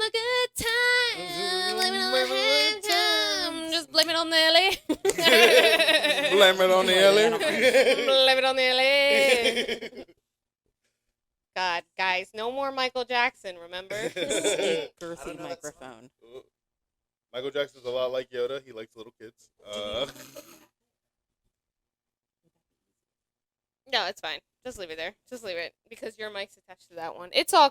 a good time. Blame it on the hard time. Just blame it on the Ellie. Blame it on the Ellie. Blame it on the Ellie. God, guys, no more Michael Jackson, remember? A girthy microphone. Michael Jackson's a lot like Yoda. He likes little kids. No, it's fine. Just leave it there. Just leave it because your mic's attached to that one. It's all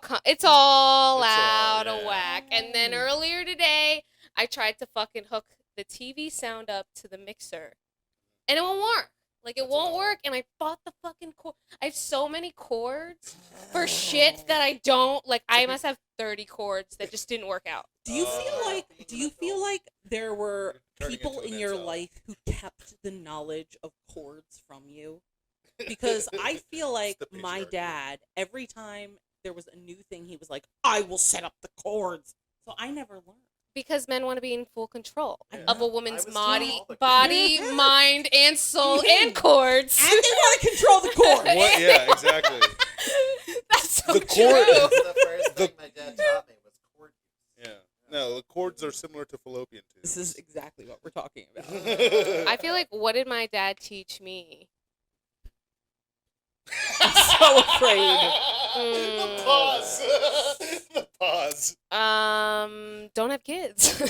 out of whack. And then earlier today, I tried to fucking hook the TV sound up to the mixer, and it won't work. Like, it won't work, and I bought the fucking cord. I have so many cords for shit that I don't, like, I must have 30 cords that just didn't work out. Do you feel like there were people in your life who kept the knowledge of chords from you? Because I feel like my dad, every time there was a new thing, he was like, I will set up the chords. So I never learned. Because men want to be in full control of a woman's body, mind, and soul, and chords. And they want to control the chord. What? Yeah, exactly. That's so The true. chord- The first thing my dad taught me was chord use. Yeah. No, the chords are similar to fallopian tubes. This is exactly what we're talking about. I feel like, what did my dad teach me? I'm so afraid. The pause. The pause. Don't have kids.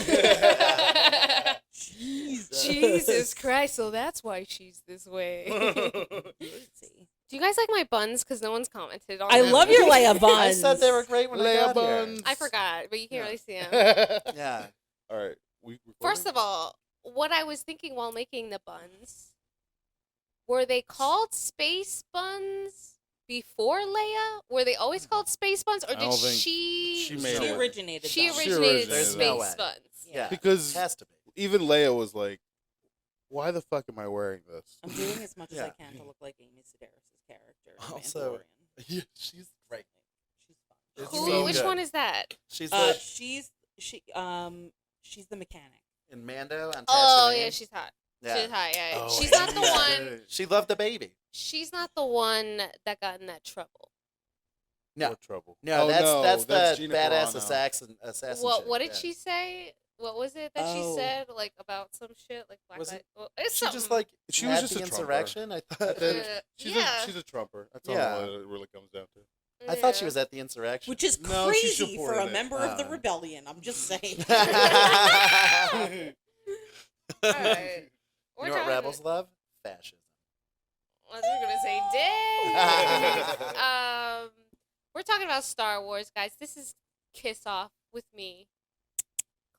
Jesus Christ, so that's why she's this way. Crazy. Do you guys like my buns? Because no one's commented on I them. love your Leia buns. I said they were great when I Leia got buns. I forgot, but you can't really see them. here. Yeah. All right. We First of all, what I was thinking while making the buns, were they called space buns before Leia? Were they always called space buns, or I did don't think she? she made She it. originated. She them. originated There's space no way. buns. Yeah. Because It has to be. even Leia was like, "Why the fuck am I wearing this?" I'm doing as much as I Yeah. can to look like Amy Sedaris' character. in Also, Mandalorian. Yeah, she's great. She's fun. It's Who? so Which good. one is that? She's the She's the mechanic. in Mando on Oh Tatooine. yeah, she's hot. Yeah. She's hot. Yeah, Oh, she's yeah. not the Yeah. one. She loved the baby. She's not the one that got in that trouble. No. More trouble. No, Oh, that's the Gina badass Carano. assassin. What chick, did yeah. she say? What was it that she Oh. said? Like about some shit, like Black Was Lives. it- Well, it's She something. just like She was had just the a Trumper. insurrection. I thought. She's a Trumper. That's all Yeah. it really comes down to. I thought she was at the insurrection. Which is No, she crazy for supported a it. member of the rebellion. I'm just saying. All right. You know what rebels love? Fascism. I was gonna say dick. We're talking about Star Wars, guys. This is Kiss Off with me,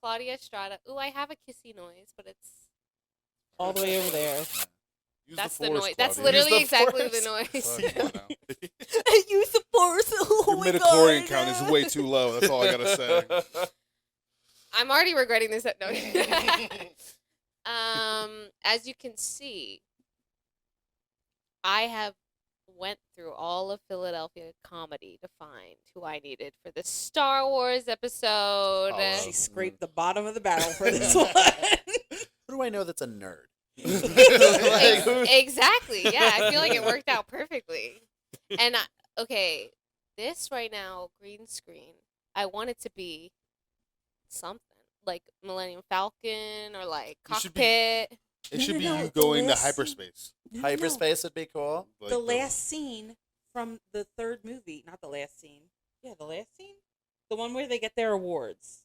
Claudia Estrada. Ooh, I have a kissy noise, but it's All the way over there. Use that's the the force, noise. That's Claudia. literally Use the exactly force. the noise. Fuck, come on now. Use the force. Oh Your my midichlorian God. count is way too low. That's all I gotta say. I'm already regretting this. No. As you can see, I have went through all of Philadelphia comedy to find who I needed for the Star Wars episode. Oh, She scraped the bottom of the barrel for this one. Who do I know that's a nerd? Exactly. Yeah, I feel like it worked out perfectly. And okay, this right now, green screen. I want it to be something like Millennium Falcon or like You should Cockpit. It should be No, you the going to last scene- hyperspace. No. Hyperspace would be cool. Like The last scene from the third movie, not the last scene. Yeah, the last scene? The one where they get their awards.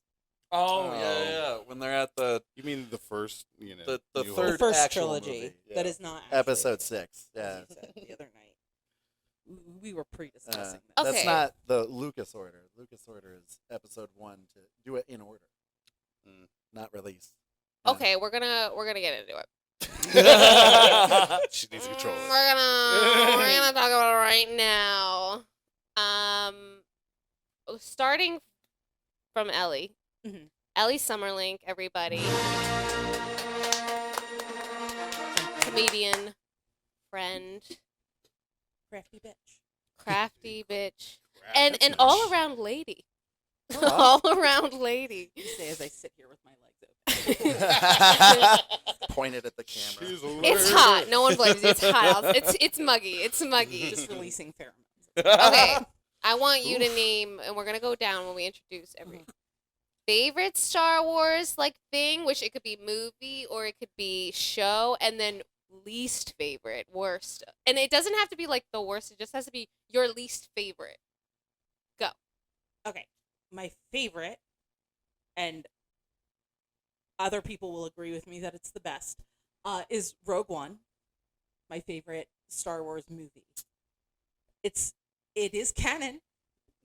Oh, yeah. When they're at the You mean the first? You know, The New The third Hope? first actual trilogy. movie, That yeah. is not actually- episode 6. Yeah. we said the other night. We were pre-discussing that. Okay. That's not the Lucas order. Lucas order is episode 1 to do it in order, not release. Okay, we're gonna get into it. She needs to control it. We're gonna talk about it right now. Starting from Ellie. Mhm. Ellie Summerling, everybody. Comedian, friend, Crafty bitch. crafty bitch, and an all around lady. Oh. All around lady. You say as I sit here with my legs open. Pointed at the camera. She's a It's nerd. hot. No one blames you. It's hot. It's muggy. It's muggy. Just releasing pheromones. Okay. I want you to name, and we're gonna go down when we introduce every. favorite Star Wars like thing, which it could be movie or it could be show, and then least favorite, worst. And it doesn't have to be like the worst, it just has to be your least favorite. Go. Okay, my favorite, and other people will agree with me that it's the best, is Rogue One. My favorite Star Wars movie. It is canon,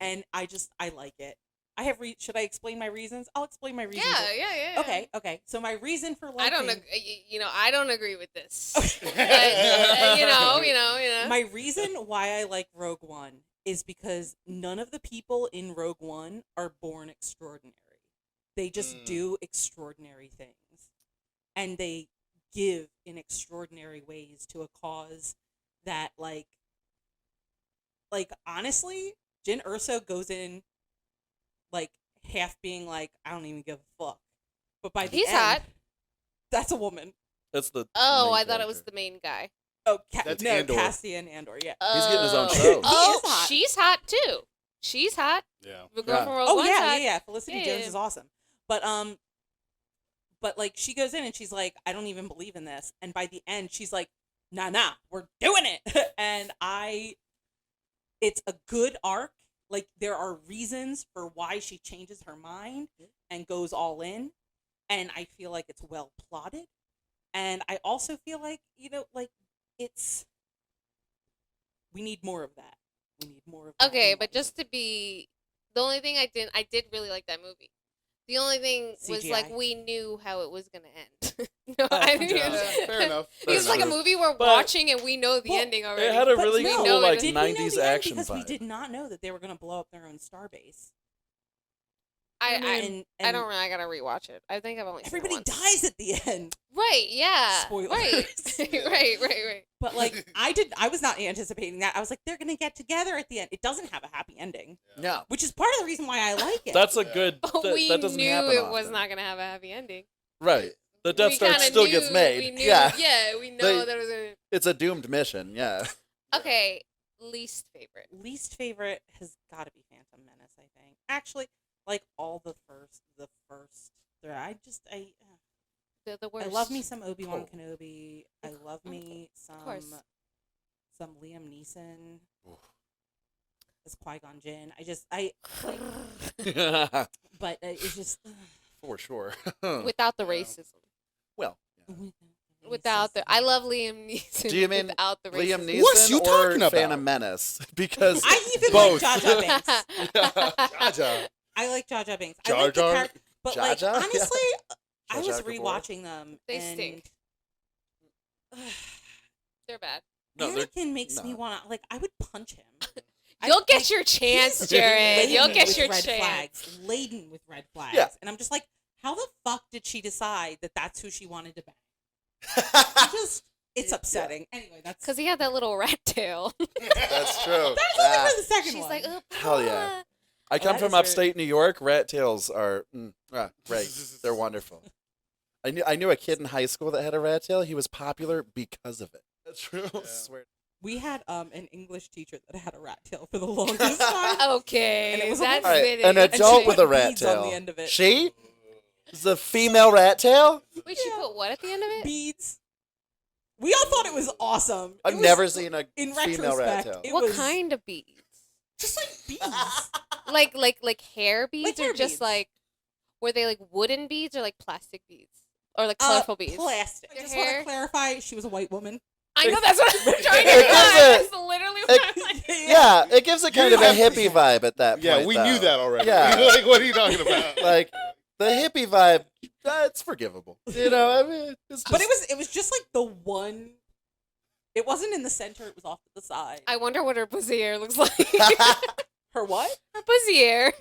and I like it. I have should I explain my reasons? I'll explain my reasons. Yeah. Okay. So my reason for liking I don't agree with this. Okay. But, you know. My reason why I like Rogue One is because none of the people in Rogue One are born extraordinary. They just do extraordinary things. And they give in extraordinary ways to a cause that, like honestly, Jyn Erso goes in, like, half being like, I don't even give a fuck. But by the He's end, hot. that's a woman. That's the. Oh, main I thought it character. was the main guy. Oh, That's no, Andor. Cassian Andor, yeah. He's getting his own Oh. show. Oh, He is hot. she's hot too. She's hot. Yeah. The girl Yeah. from Rogue Oh One's hot. yeah. Felicity Yeah, Jones yeah. is awesome. But like she goes in and she's like, I don't even believe in this. And by the end, she's like, nah, we're doing it. And it's a good arc. Like there are reasons for why she changes her mind and goes all in. And I feel like it's well plotted. And I also feel like, we need more of that. We need more of that. Okay, in but life. just to be, the only thing I did really like that movie. The only thing was CGI. like we knew how it was gonna end. No, Oh, I mean, yeah, fair enough. It was like a movie we're But- watching and we know the Well, ending already. It had a But really no, cool, like, did we know 90s the end action because we vibe. did not know that they were going to blow up their own starbase. I And don't really. I gotta rewatch it. I think I've only everybody seen it once. dies at the end. Right? Yeah. Spoilers. Right. Yeah. right. But like I was not anticipating that. I was like, they're gonna get together at the end. It doesn't have a happy ending, Yeah. which is part of the reason why I like it. That's a Yeah. good. But that we doesn't knew happen it was often. not gonna have a happy ending. Right. The Death We Star kinda still knew- gets made. We knew, yeah. we know They- that it was gonna. It's a doomed mission. Yeah. Okay, least favorite. Least favorite has got to be Phantom Menace. I think actually, like all the first. The worst. I love me some Obi-Wan Oh. Kenobi. I love me course. some Liam Neeson Oof. as Qui-Gon Jinn. But it's just For sure. Without the Yeah. racism. well, yeah. Without the, I love Liam Neeson. Do you mean without the Liam racism? Neeson What's you or talking about? Phantom Menace? Because I even Both. like Jar Jar Binks. Jar Jar. I like Jar Jar Binks. I Jar like the Jar? character, but Jar like Jar? Yeah. honestly, I Jar was Jar Gabor? rewatching them. They and stink. They're bad. No, they're Anakin makes me no. want to I would punch him. You'll get your chance, he's Jared. laden You'll get with your red chance. flags, laden with red flags. Yeah. And I'm just like, how the fuck did she decide that that's who she wanted to bang? It's upsetting. Anyway, that's Because he had that little rat tail. That's true. That's only Ah, for the second She's one. like, oh, Hell yeah. Papa. I come that from is very- upstate New York. Rat tails are great. They're wonderful. I knew a kid in high school that had a rat tail. He was popular because of it. That's true. Yeah. Swear. We had an English teacher that had a rat tail for the longest time. Okay, And it was a that's woman. All right, fitting. an And she adult put with a rat beads on tail. the end of it. She? The female rat tail? Wait, she put what at the end of it? Beads. We all thought it was awesome. It I've was- never seen a in female rat retrospect, tail. it What was kind of beads? just like beads. Like hair beads, hair or just beads. like were they like wooden beads or like plastic beads or like colorful beads? Plastic. I Your just want hair? to clarify, she was a white woman. I know that's what I'm trying to It find. gives That's literally what I'm like. Yeah, it gives it kind of a hippie 100%. vibe at that point. Yeah, we knew though. that already. Yeah. Like, what are you talking about? Like, the hippie vibe, that's forgivable. You know, I mean, it's just... But it was just like the one. It wasn't in the center. It was off to the side. I wonder what her bussiere looks like. Her what? Her bussiere.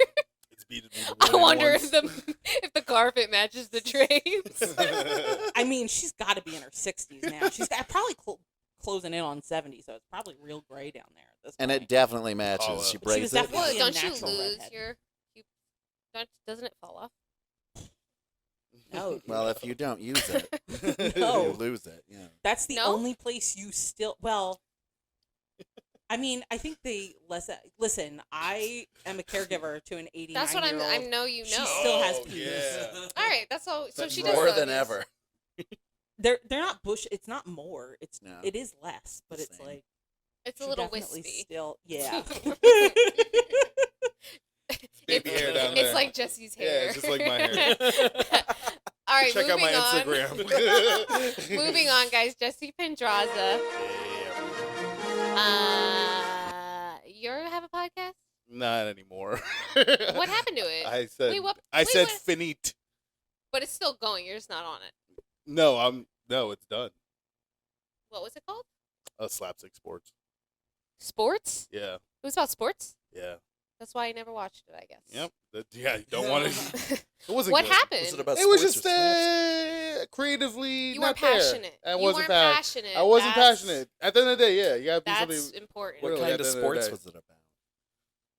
It's beat I wonder if the carpet matches the drapes. I mean, she's got to be in her 60s now. She's got, probably closing in on 70, so it's probably real gray down there at this And point. it definitely matches. Oh, She But she was braids it. definitely- Well, a don't you natural lose redhead. doesn't it fall off? No. Well, if you don't use it, No. you lose it. Yeah. That's the No? only place you still. Well, I mean, I think they listen. I am a caregiver to an 89-year-old. That's what I know. You know. She still has Oh, penis. yeah. All right. That's all. So she does more know than this. ever. They're not bush. It's not more. No. It is less, but it's Same. like It's a she little definitely wispy. still yeah. Baby hair down there. It's like Jesse's Yeah, hair. it's just like my hair. All right, Check out moving my on. Instagram. Moving on, guys. Jesse Pedraza. You have a podcast? Not anymore. What happened to it? I said. Wait, what? I wait, said what? finite. But it's still going. You're just not on it. No, it's done. What was it called? Slapstick Sports. Sports? Yeah, It was about sports? yeah, That's why I never watched it, I guess. yep. Yeah, you don't want to. It wasn't. What good. happened? Was it about It was sports just or slapstick? creatively. You not weren't there. passionate. I You wasn't weren't passionate. I wasn't That's- passionate. At the end of the day, yeah, you gotta be That's something. important. What Really, kind at of the end of the sports day. was it about?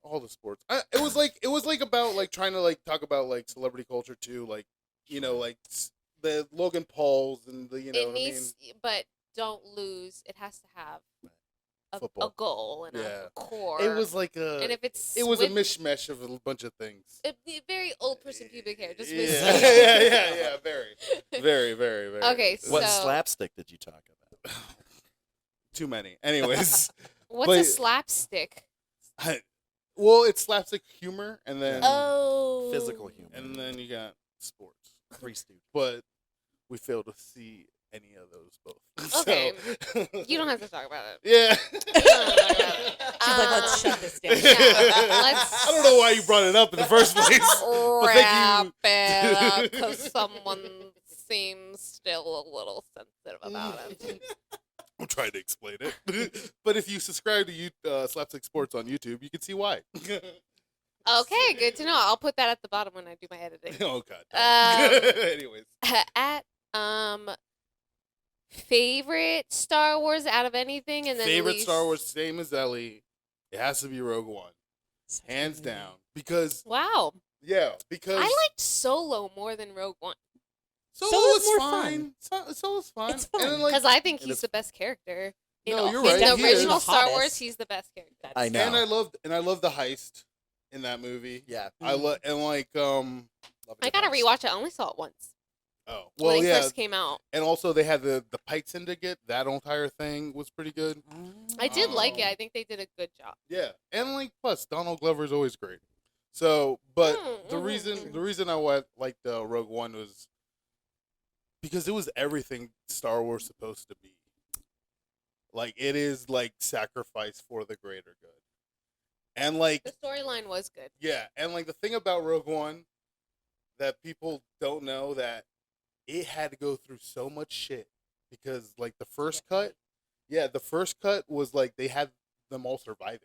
All the sports. It was like about like trying to like talk about like celebrity culture too, like like the Logan Pauls and the It needs, but don't lose. It has to have a Football. goal and Yeah. a core. It was like a. and if it's it was a with- mishmash of a bunch of things. very old person pubic hair. Just Yeah, with yeah. Very, very. Okay, Very. What So- slapstick did you talk about? Too many. Anyways, What's but- a slapstick? well, it's slapstick humor, and then Oh, Physical humor. and then you got sports. Three Stooges. But we fail to see any of those both. Okay. So- You don't have to talk about it. Yeah. She's like, let's shut this down. Yeah, let's I don't know why you brought it up in the first place. But Wrap thank it up you. because someone seems still a little sensitive about it. I'm trying to explain it. But if you subscribe to Slapstick Sports on YouTube, you can see why. Okay, good to know. I'll put that at the bottom when I do my editing. Oh God. Anyways, At favorite Star Wars out of anything, and then favorite least... Star Wars, same as Ellie. It has to be Rogue One, hands down. Because Wow, because I liked Solo more than Rogue One Solo Solo's was more fine. Solo's fine. It's fun. And then, like, because I think and he's it's- the best character. No, you're in right, the he original is. Star Hottest. Wars, he's the best character. I know. and I loved the heist in that movie. Yeah. I love and like I gotta rewatch it. I only saw it once oh when well it yeah, first came out. and also they had the Pike Syndicate. That entire thing was pretty good. I did like it. Oh. I think they did a good job. Yeah, and like plus Donald Glover is always great. So, but the mm. reason I liked Rogue One was because it was everything Star Wars supposed to be. Like it is like sacrifice for the greater good, and like The storyline was good. yeah, and like the thing about Rogue One that people don't know that it had to go through so much shit because like the first cut was like they had them all surviving.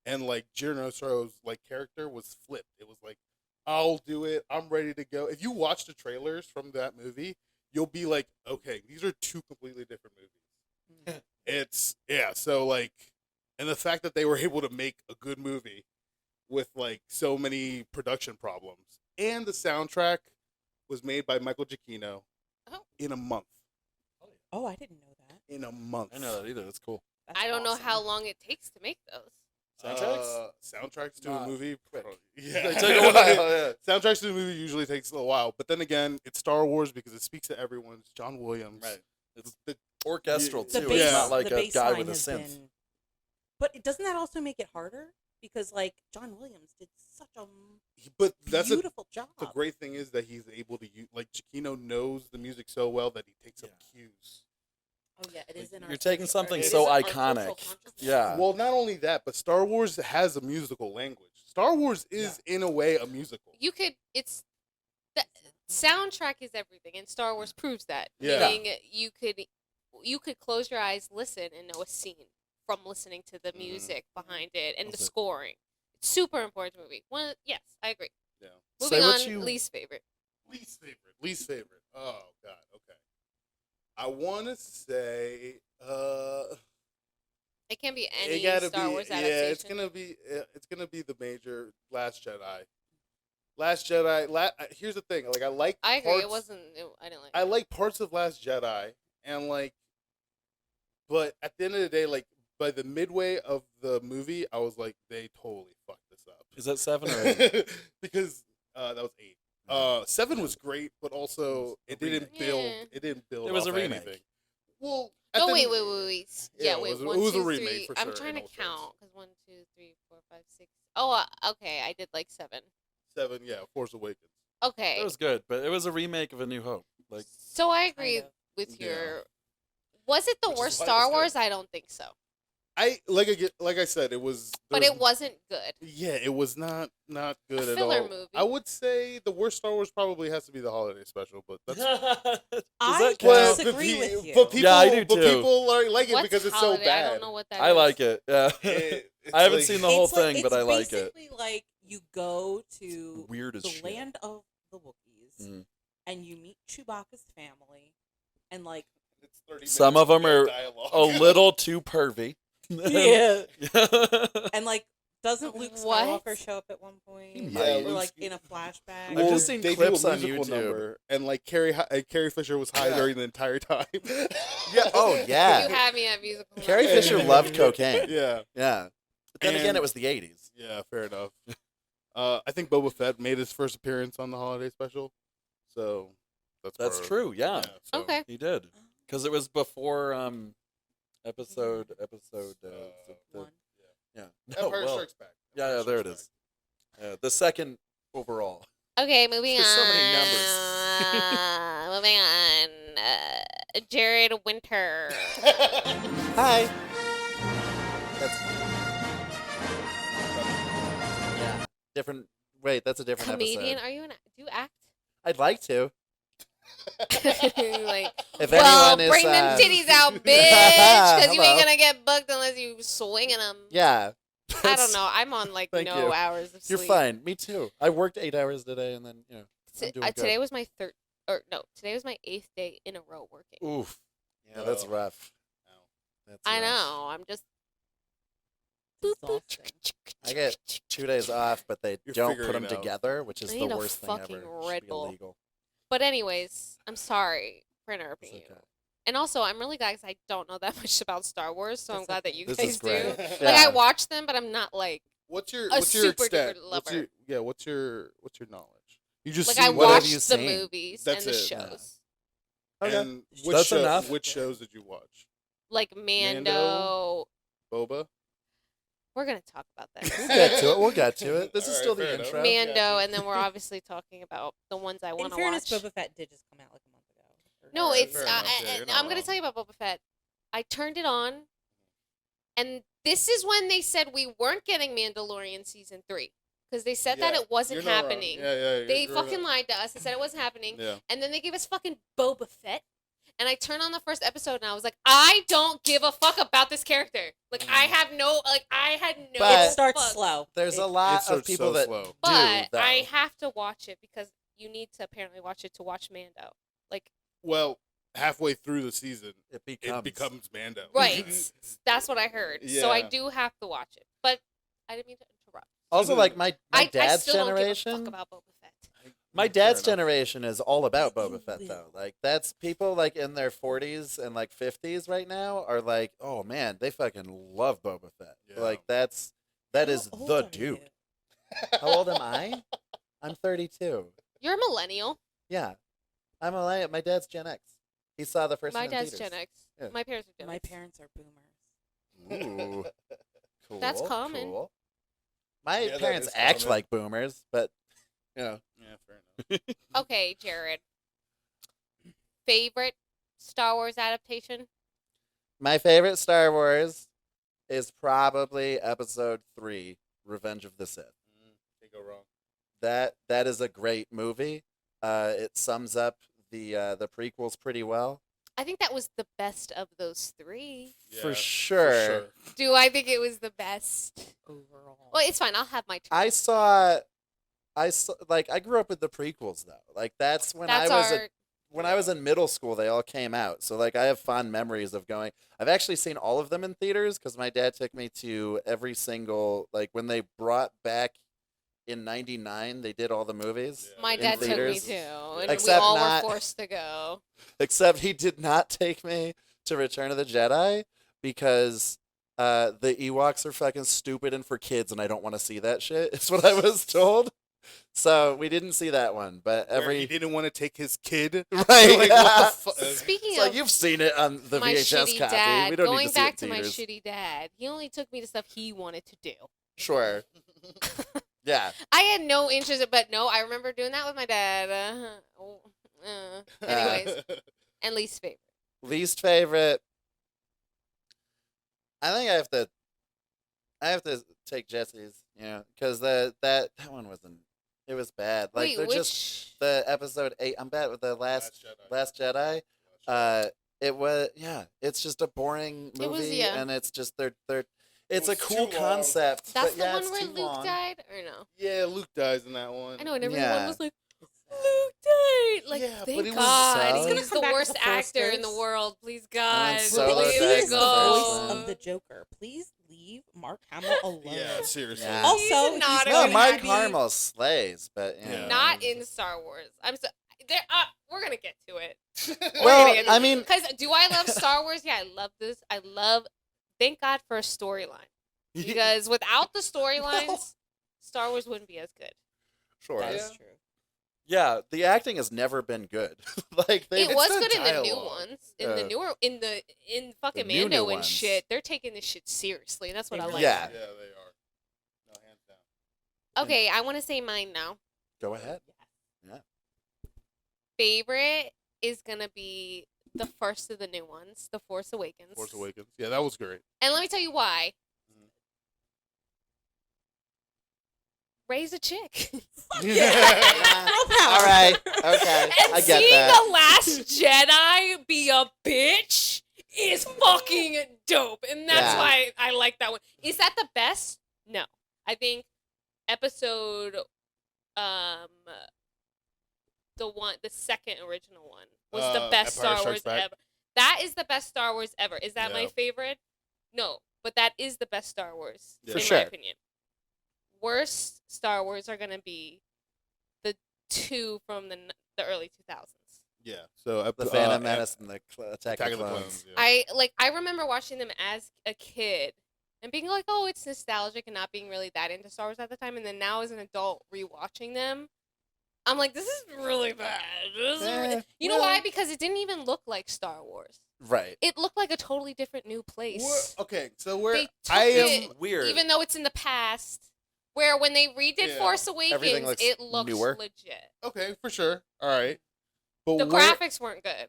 And like Giannosro's like character was flipped. It was like, I'll do it. I'm ready to go. If you watch the trailers from that movie, you'll be like, okay, these are two completely different movies. It's so like, and the fact that they were able to make a good movie with like so many production problems, and the soundtrack was made by Michael Giacchino Oh. in a month. Oh, I didn't know that. In a month. I know that either. That's cool. That's I don't know awesome. how long it takes to make those. Soundtracks to Not a movie. quick. Yeah, They take a while, yeah. Soundtracks to a movie usually takes a while, but then again, it's Star Wars because it speaks to everyone. It's John Williams. Right. It's The- orchestral The too. base- It's not like the a guy baseline with a has synth. been- But doesn't that also make it harder? Because like John Williams did such a But that's beautiful job. the great thing is that he's able to use, like Giacchino knows the music so well that he takes up cues. Oh yeah, it is in our. You're taking something it is so our iconic. cultural consciousness. Yeah. Well, not only that, but Star Wars has a musical language. Star Wars is in a way a musical. You could. It's the soundtrack is everything, and Star Wars proves that. Yeah. Meaning you could close your eyes, listen, and know a scene from listening to the music behind it and the That's it. scoring. It's super important to the movie. Yes, I agree. Yeah. Moving Say what on, you- least favorite. Least favorite. Oh God. Okay. I want to say. It can be any It gotta Star be, Wars yeah. adaptation. It's gonna be the major Last Jedi. Last Jedi. Here's the thing. Like I like. I agree. Parts, I didn't like. I like parts of Last Jedi, and like, but at the end of the day, like by the midway of the movie, I was like, they totally fucked this up. Is that 7 or 8? Because that was 8. 7 was great, but also it didn't build. Yeah. It didn't build. It was off a remake. Anything. Well, Oh, wait. Yeah, Yeah, it wait. was- it 1, was a 2, remake 3. for I'm sure, trying in to all sense. count because 1, 2, 3, 4, 5, 6. Oh, okay. I did like 7. 7, yeah, Force Awakens. Okay. It was good, but it was a remake of A New Hope. Like, So I agree Kind of. with Yeah. your. Was it the Which is worst why it Star was good. Wars? I don't think so. Like I said, it was. But it wasn't good. Yeah, it was not good A at filler all. movie. I would say the worst Star Wars probably has to be the holiday special, but that's. I But disagree pe- with you. But people, Yeah, I do but too. people are like it What's because it's holiday? so bad. I don't know what that is. I like it. Yeah. It's I haven't like- seen the whole It's like- thing, but I like it. It's basically like you go to Weird as the shit. land of the Wookiees, Mm. and you meet Chewbacca's family, and like It's 30 Some minutes of them no are dialogue. A little too pervy. yeah, and like doesn't Luke What? Skywalker show up at one point? He might. Or Luke like Sk- in a flashback. I've just seen they clips do a on musical YouTube. number, and like Carrie Fisher was high Yeah. during the entire time. Yeah. Oh, You yeah. had me at musical. Carrie numbers. Fisher loved cocaine. Yeah, Yeah. But then again, And- it was the 80s. yeah, fair enough. I think Boba Fett made his first appearance on the holiday special, so that's That's part of- true. Yeah. so- Okay. He did. Because it was before episode One. yeah. Empire well, Strikes Back. yeah, Empire there it Strikes is. The second overall. Okay, moving There's on. so many numbers. Moving on. Jared Winter. Back. Hi. That's yeah. Different. Wait, that's a different Comedian? episode. Are you an? Do you act? I'd like to. Like, If well, anyone is, bring them titties out, bitch, because you ain't Hello. gonna get booked unless you swinging them. Yeah. I don't know. I'm on like Thank no you. hours of You're sleep. fine. Me too. I worked 8 hours today, and then I'm doing good. Today was my today was my 8th day in a row working. Oof. Yeah, that's Oh. rough. That's I rough. know. I'm just. Exhausting. I get 2 days off, but they You're don't figuring put them it out. together, which is I the need a worst thing fucking ever. Red Should be Bull. illegal. But anyways, I'm sorry for interrupting It's you. okay. And also, I'm really glad because I don't know that much about Star Wars, so I'm That's glad okay. that you This guys is great. do. Yeah. Like I watch them, but I'm not like What's your A super extent? duper What's lover. what's your knowledge? You just like see I what have watch you the seen? movies That's and the it. shows. Okay. And That's enough. which shows did you watch? Like Mando. Mando. Boba. We're gonna talk about that. We'll get to it. We'll get to it. This is Alright, still the fair enough. intro. Mando, Yeah. and then we're obviously talking about the ones I want In to fairness, watch. Boba Fett did just come out like a month ago. Or- No, Alright, it's. fair enough. Yeah, you're not I'm gonna wrong. tell you about Boba Fett. I turned it on, and this is when they said we weren't getting Mandalorian season 3 because they said that Yeah, it wasn't you're not wrong. happening. Yeah, They you're fucking right. lied to us and said it wasn't happening. Yeah. And then they gave us fucking Boba Fett. And I turned on the first episode and I was like, I don't give a fuck about this character. Like I had no But- It starts fucks. slow. There's It- a It lot of starts people so that slow. do, But though. I have to watch it because you need to apparently watch it to watch Mando. Like Well, halfway through the season, it it becomes Mando. right. That's what I heard. So I Yeah. do have to watch it. But I didn't mean to interrupt. Also, like my I dad's still don't give a generation. fuck about Boba Fett. My Fair dad's enough. generation is all about Boba You Fett, though. will. Like, that's people, like, in their 40s and, like, 50s right now are like, oh, man, they fucking love Boba Fett. Yeah. Like, that How is old the are dude. you? How old am I? I'm 32. You're a millennial. Yeah. My dad's Gen X. He saw the first My one in dad's theaters. Gen X. Yeah. My parents are Gen My X. parents are boomers. Ooh. Cool. That's common. Cool. My Yeah, that parents is act common. like boomers, but, you know. Yeah, fair enough. Okay, Jared. Favorite Star Wars adaptation? My favorite Star Wars is probably Episode 3, Revenge of the Sith. Can't go wrong. That is a great movie. It sums up the prequels pretty well. I think that was the best of those 3. Yeah, For sure. Do I think it was the best? Overall. Well, it's fine. I'll have my turn. I saw like I grew up with the prequels though. Like that's when That's I was our. when I was in middle school, they all came out. So like I have fond memories of going. I've actually seen all of them in theaters because my dad took me to every single like when they brought back in '99. They did all the movies. My in dad took me theaters. too, and we Except all not- were forced to go. Except he did not take me to Return of the Jedi because the Ewoks are fucking stupid and for kids, and I don't want to see that shit. Is what I was told. So we didn't see that one, but Where he didn't want to take his kid. right. Like, what the fuck? Speaking So of you've seen it on the my VHS shitty copy. dad, We don't going need to see back it to in my theaters. shitty dad, he only took me to stuff he wanted to do. Sure. Yeah. I had no interest, but no, I remember doing that with my dad. Anyways, and least favorite. Least favorite. I think I have to take Jesse's, because that one wasn't. It was bad. Like Wait, they're which? just the episode 8. I'm bad with the Last Jedi. It was it's just a boring movie, It was, yeah. and it's just they're it's It a was cool too long. concept. That's but the yeah, one it's where too Luke long. died, or no? Yeah, Luke dies in that one. I know, and everyone Yeah. was like, Luke died. Like, Yeah, but thank it was God. so- He's He's gonna the come back worst as the Force actor in the Ghost. world. Please, God. And so But is he the is the Exorcist. voice of the Joker. Please leave Mark Hamill alone. Yeah, seriously. Yeah. Also, He's not he's a No, going Mark to be- Hamill slays, but Yeah. Not in Star Wars. I'm so. We're gonna get to it. Well, I mean, Because do I love Star Wars? Yeah, I love this. I love. Thank God for a storyline. Because without the storylines, Star Wars wouldn't be as good. sure. That's true. Yeah, the acting has never been good. Like It it's was the good in the new dialogue. ones. In the newer, in fucking The new Mando and ones. shit, they're taking this shit seriously, and that's what They I really like. Yeah. Yeah, they are. No, hands down. Okay, I want to say mine now. Go ahead. Favorite is gonna be the first of the new ones, The Force Awakens. Force Awakens. Yeah, that was great. And let me tell you why. Mhm. Ray's a chick. All right. Okay. And I get seeing that. the Last Jedi be a bitch is fucking dope. And that's Yeah. why I like that one. Is that the best? No. I think episode the second original one was the best Empire Star Wars Strikes Back? ever. That is the best Star Wars ever. Is that my Yeah. favorite? No, but that is the best Star Wars Yeah. For in sure. my opinion. Worst Star Wars are gonna be the two from the early 2000s. Yeah. So The Phantom Menace and the Attack of the Clones. Yeah. I remember watching them as a kid and being like, oh, it's nostalgic and not being really that into Star Wars at the time. And then now as an adult rewatching them, I'm like, this is really bad. You know why? Because it didn't even look like Star Wars. Right. It looked like a totally different new place. Okay, so where They took I am it, Weird. even though it's in the past. Where when they redid Yeah. Force Everything Awakens, looks it looks newer. legit. okay for sure. All right, but The where, graphics weren't good.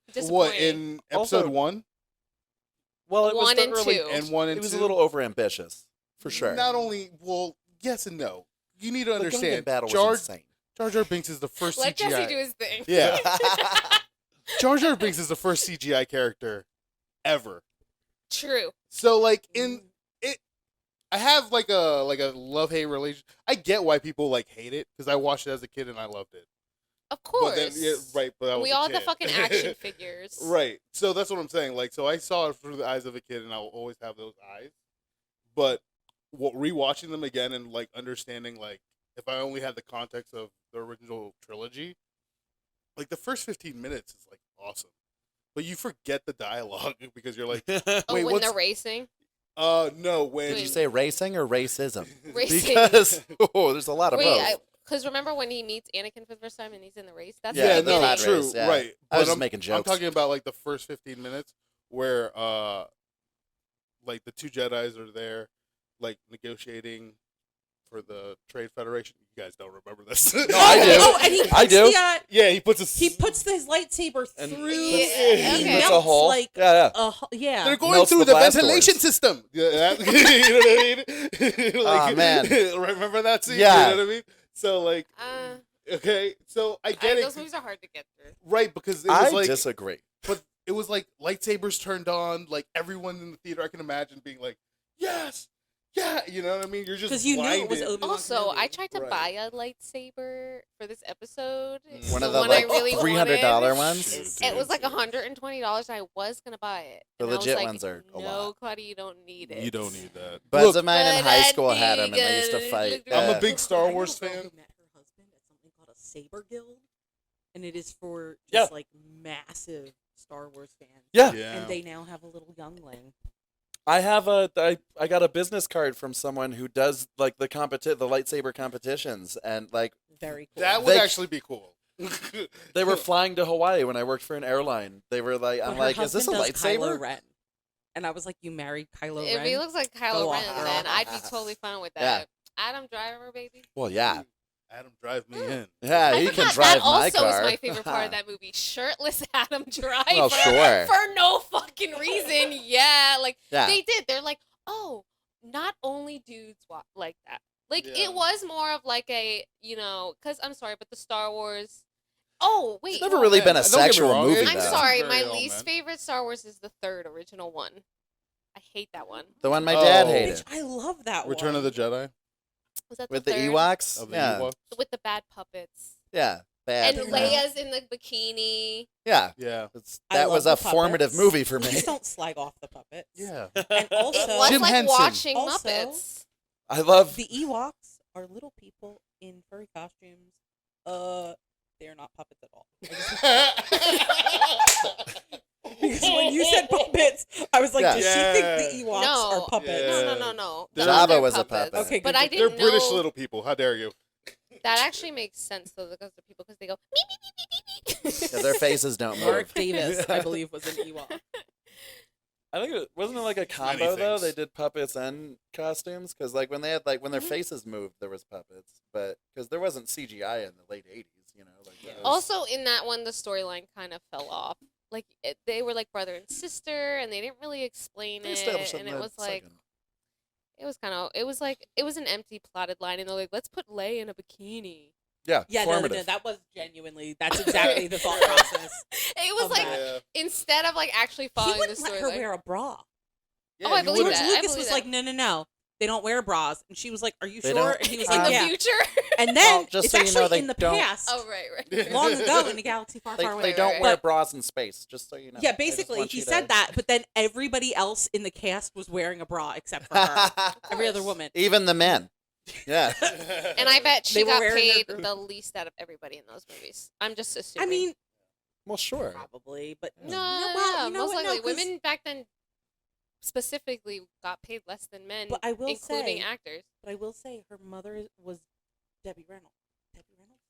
what Disappointing. in episode Also- 1 Well, it was One the and early, two. and 1 and It was 2? a little overambitious, for sure. Not only yes and no. You need to The Gungan understand. battle Jar was insane. Jar Binks is the first Let CGI. Jesse do his thing. Yeah, Jar Binks is the first CGI character ever. True. So like in it, I have like a love-hate relation. I get why people like hate it because I watched it as a kid and I loved it. Of course. But then, yeah, right. But I was We a all had the kid. fucking action figures. Right. So that's what I'm saying. Like, so I saw it through the eyes of a kid, and I will always have those eyes. But rewatching them again and like understanding, like, if I only had the context of the original trilogy, like the first 15 minutes is like awesome, but you forget the dialogue because you're like, Oh, wait, when what's they're racing? no, when Did you say racing or racism? Racing. Because there's a lot of Wait, both. because remember when he meets Anakin for the first time and he's in the race? That's yeah, the no, beginning. Pod true, race, yeah. right. I was But just I'm making I'm jokes. talking about like the first 15 minutes where like the two Jedis are there, like negotiating for the Trade Federation. You guys don't remember this? No, I do. Oh, and he puts I do. Yeah, he puts He puts his lightsaber And through. Yeah, He okay. melts Puts a hole. like Yeah, yeah. They're going Melts through the the blast ventilation doors. system. Yeah, that, you know what I mean? Like, man. remember that scene? Yeah. You know what I mean? So like, okay, so I get it, Those movies are hard to get through. right? Because it was I like, disagree. but it was like lightsabers turned on. Like everyone in the theater, I can imagine being like, yes, yeah. You know what I mean? You're just Because you knew it was blinded. Obi-Wan Also, Kenobi. I tried to Right. buy a lightsaber for this episode. One the of the one like I really $300 wanted. ones. It was like $120. I was gonna buy it. The And I was legit like, ones are a no, lot. Claudia, you don't need it. You don't need that. Buds Look, of mine in But high I school had them, and need they used to it. fight. I'm a Yeah. big Star I know Wars a girl fan. who met her husband at something called a Saber Guild, and it is for Yeah. just like massive Star Wars fans. Yeah. Yeah. And they now have a little youngling. I have I got a business card from someone who does like the lightsaber competitions, and like Very cool. That would actually be cool. they were flying to Hawaii when I worked for an airline. They were like, I'm But her like, is this a husband does Kylo lightsaber? Ren. And I was like, you married Kylo If Ren? he looks like Kylo Go Ren, on, girl. then I'd be totally fine with Yeah. that. Adam Driver, baby. Well, yeah, Adam, drive me in. yeah, I he can forgot drive that my also car. was my favorite part of that movie. Shirtless Adam Driver. Well, sure. For no fucking reason. Yeah, like Yeah. they did. They're like, oh, not only dudes like that. Like Yeah. it was more of like a, because I'm sorry, but the Star Wars. Oh wait, It's never really been a Don't get me sexual wrong, movie, it's- I'm though. sorry. Very My old, least man. favorite Star Wars is the third original one. I hate that one. The one my dad Oh. hated Bitch, I love that Return one. of the Jedi. Was that with the third? Ewoks. Of the Yeah, Ewoks. With the bad puppets. yeah, bad. And Bad. Leia's in the bikini. Yeah, Yeah. I that love was the a formative puppets. movie for me. Please don't slag off the puppets. Yeah. And also, It was Jim like Henson. watching Also- Muppets. I love. the Ewoks are little people in furry costumes. They're not puppets at all. Because when you said puppets, I was like, Yeah. does she think the Ewoks No. are puppets? Yeah. No. They're- Those are Jabba was a puppets. puppet. Okay, But good, I good. They're didn't British know little people. How dare you? that actually makes sense though because the people they go me me me me me. Yeah, their faces don't Mark move. Davis, I believe, was an Ewok. I think wasn't it like a Many combo though? things. They did puppets and costumes because like when they had when their Mhm. faces moved, there was puppets, but because there wasn't CGI in the late '80s, like that was- Also, in that one, the storyline kind of fell off. Like they were like brother and sister, and they didn't really explain They it, established it and in it the was like second. it was an empty plotted line, and they're like, let's put Leia in a bikini. Yeah, Yeah, no, formative. that was genuinely. That's exactly the thought process. It was Of like that. instead of like actually He following the wouldn't let her storyline. wear a bra. Oh, I you believe would've- that. George I Lucas believe was that. like, no, they don't wear bras, and she was like, "Are you They sure?" don't- And he was in like, the "Yeah." future. And then just it's so you actually know, they in the don't- past, Oh right. long ago in a galaxy far, They, far away. they don't right. wear But- bras in space, just so you know. Yeah, I just basically, want he you to- said that, but then everybody else in the cast was wearing a bra except for her. Every other woman. Even the men. Yeah. And I bet They she were got wearing paid their- the least out of everybody in those movies. I'm just I assuming. mean, Well, sure. probably, but no, well, you know most what? No, likely 'cause- women back then specifically got paid less than men, But I will including say- actors. But I will say, her mother was Debbie Reynolds. Debbie Reynolds.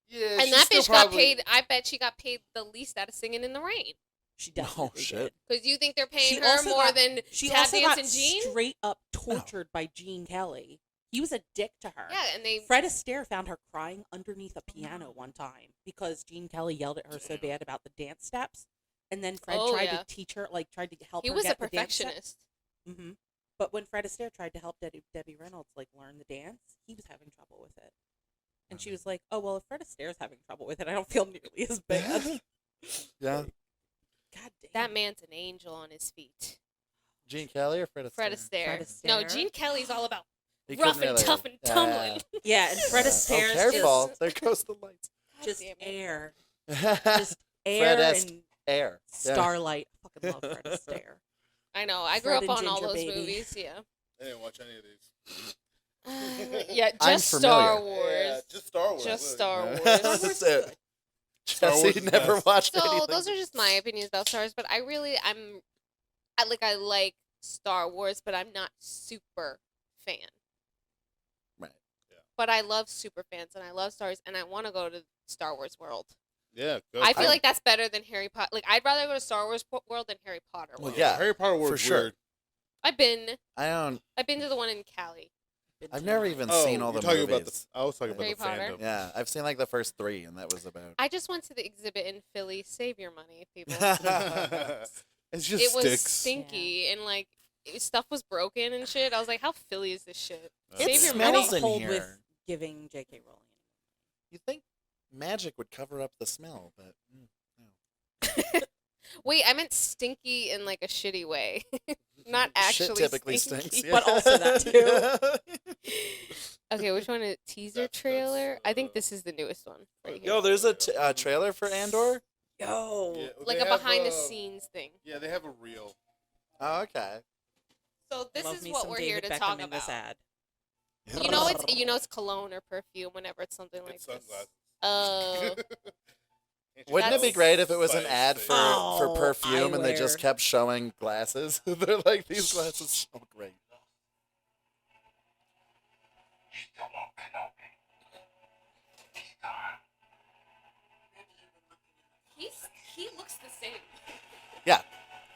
Yeah, And she's that still bitch got probably- paid. I bet she got paid the least out of Singing in the Rain. She definitely shit. did. Because you think they're paying She her also more got- than She tap also got dancing Gene? straight up tortured by Gene Kelly. He was a dick to her. Yeah, and they. Fred Astaire found her crying underneath a piano one time because Gene Kelly yelled at her so bad about the dance steps, and then Fred Oh, tried yeah. to teach her, like tried to help He her was a get the dance steps. perfectionist. Mm-hmm. But when Fred Astaire tried to help Debbie Reynolds like learn the dance, he was having trouble with it, and she was like, "Oh well, if Fred Astaire's having trouble with it, I don't feel nearly as bad." Yeah. God damn. That man's an angel on his feet. Gene Kelly or Fred Astaire? Fred Astaire. Fred No, Astaire? Gene Kelly's all about He rough couldn't and really- tough and Yeah. tumbling. Yeah, and Fred Yeah. Astaire's Oh, careful. just There goes the lights. just damn it. air, Just just air Fred-esque and air. Yeah. starlight. I fucking love Fred Astaire. I know. I grew Fred up and on all Ginger those Baby. movies. Yeah. I didn't watch any of these. Yeah, I'm just Star familiar. Wars. Yeah, just Star Wars. Just look. Star Wars. That's it. Star Wars Jesse is never best. watched So anything. those are just my opinions about Star Wars, but I like Star Wars, but I'm not super fan. Right. Yeah. But I love super fans and I love Star Wars and I want to go to Star Wars World. Yeah, go I for feel it. like that's better than Harry Potter. Like I'd rather go to Star Wars World than Harry Potter Well, World. yeah, Harry Potter for was sure. weird. I've been I to the one in Cali. I've never even Oh, seen all you're the talking movies. about the. I was talking about Harry the Potter? fandom. Yeah, I've seen like the first 3, and that was about. I just went to the exhibit in Philly. Save your money, people. It's just It was sticks. stinky and like stuff was broken and shit. I was like, how Philly is this shit? It Save your I money. smells don't in hold here. with giving J.K. Rowling. You think magic would cover up the smell, but no. Wait, I meant stinky in like a shitty way, not actually. Shit typically stinky. stinks, But also that too. Okay, which one is it? Teaser That's, trailer? I think this is the newest one right here. Yo, there's a trailer for Andor. Yo. Yeah, Like they a have, behind the scenes thing. Yeah, they have a reel. Oh, okay. So this Love is me what some we're here David to Beckham talk in this about. ad. You know it's cologne or perfume whenever it's something like It's this. sunglasses. Oh, Wouldn't it be great if it was an ad for Oh, perfume and they eyewear. just kept showing glasses? They're like, these glasses so great. He looks the same. Yeah,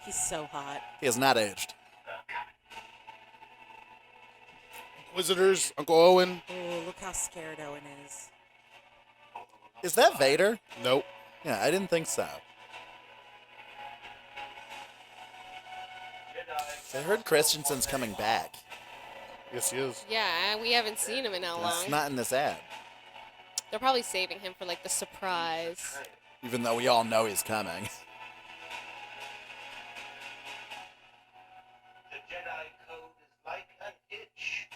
He's so hot. he has not aged. Visitors, Uncle Owen. Oh, look how scared Owen is. Is that Vader? Nope. Yeah, I didn't think so. I heard Christensen's coming back. Yes, he is. Yeah, we haven't seen him in how long. It's not in this ad, They're probably saving him for like the surprise. even though we all know he's coming. The Jedi code is like an itch.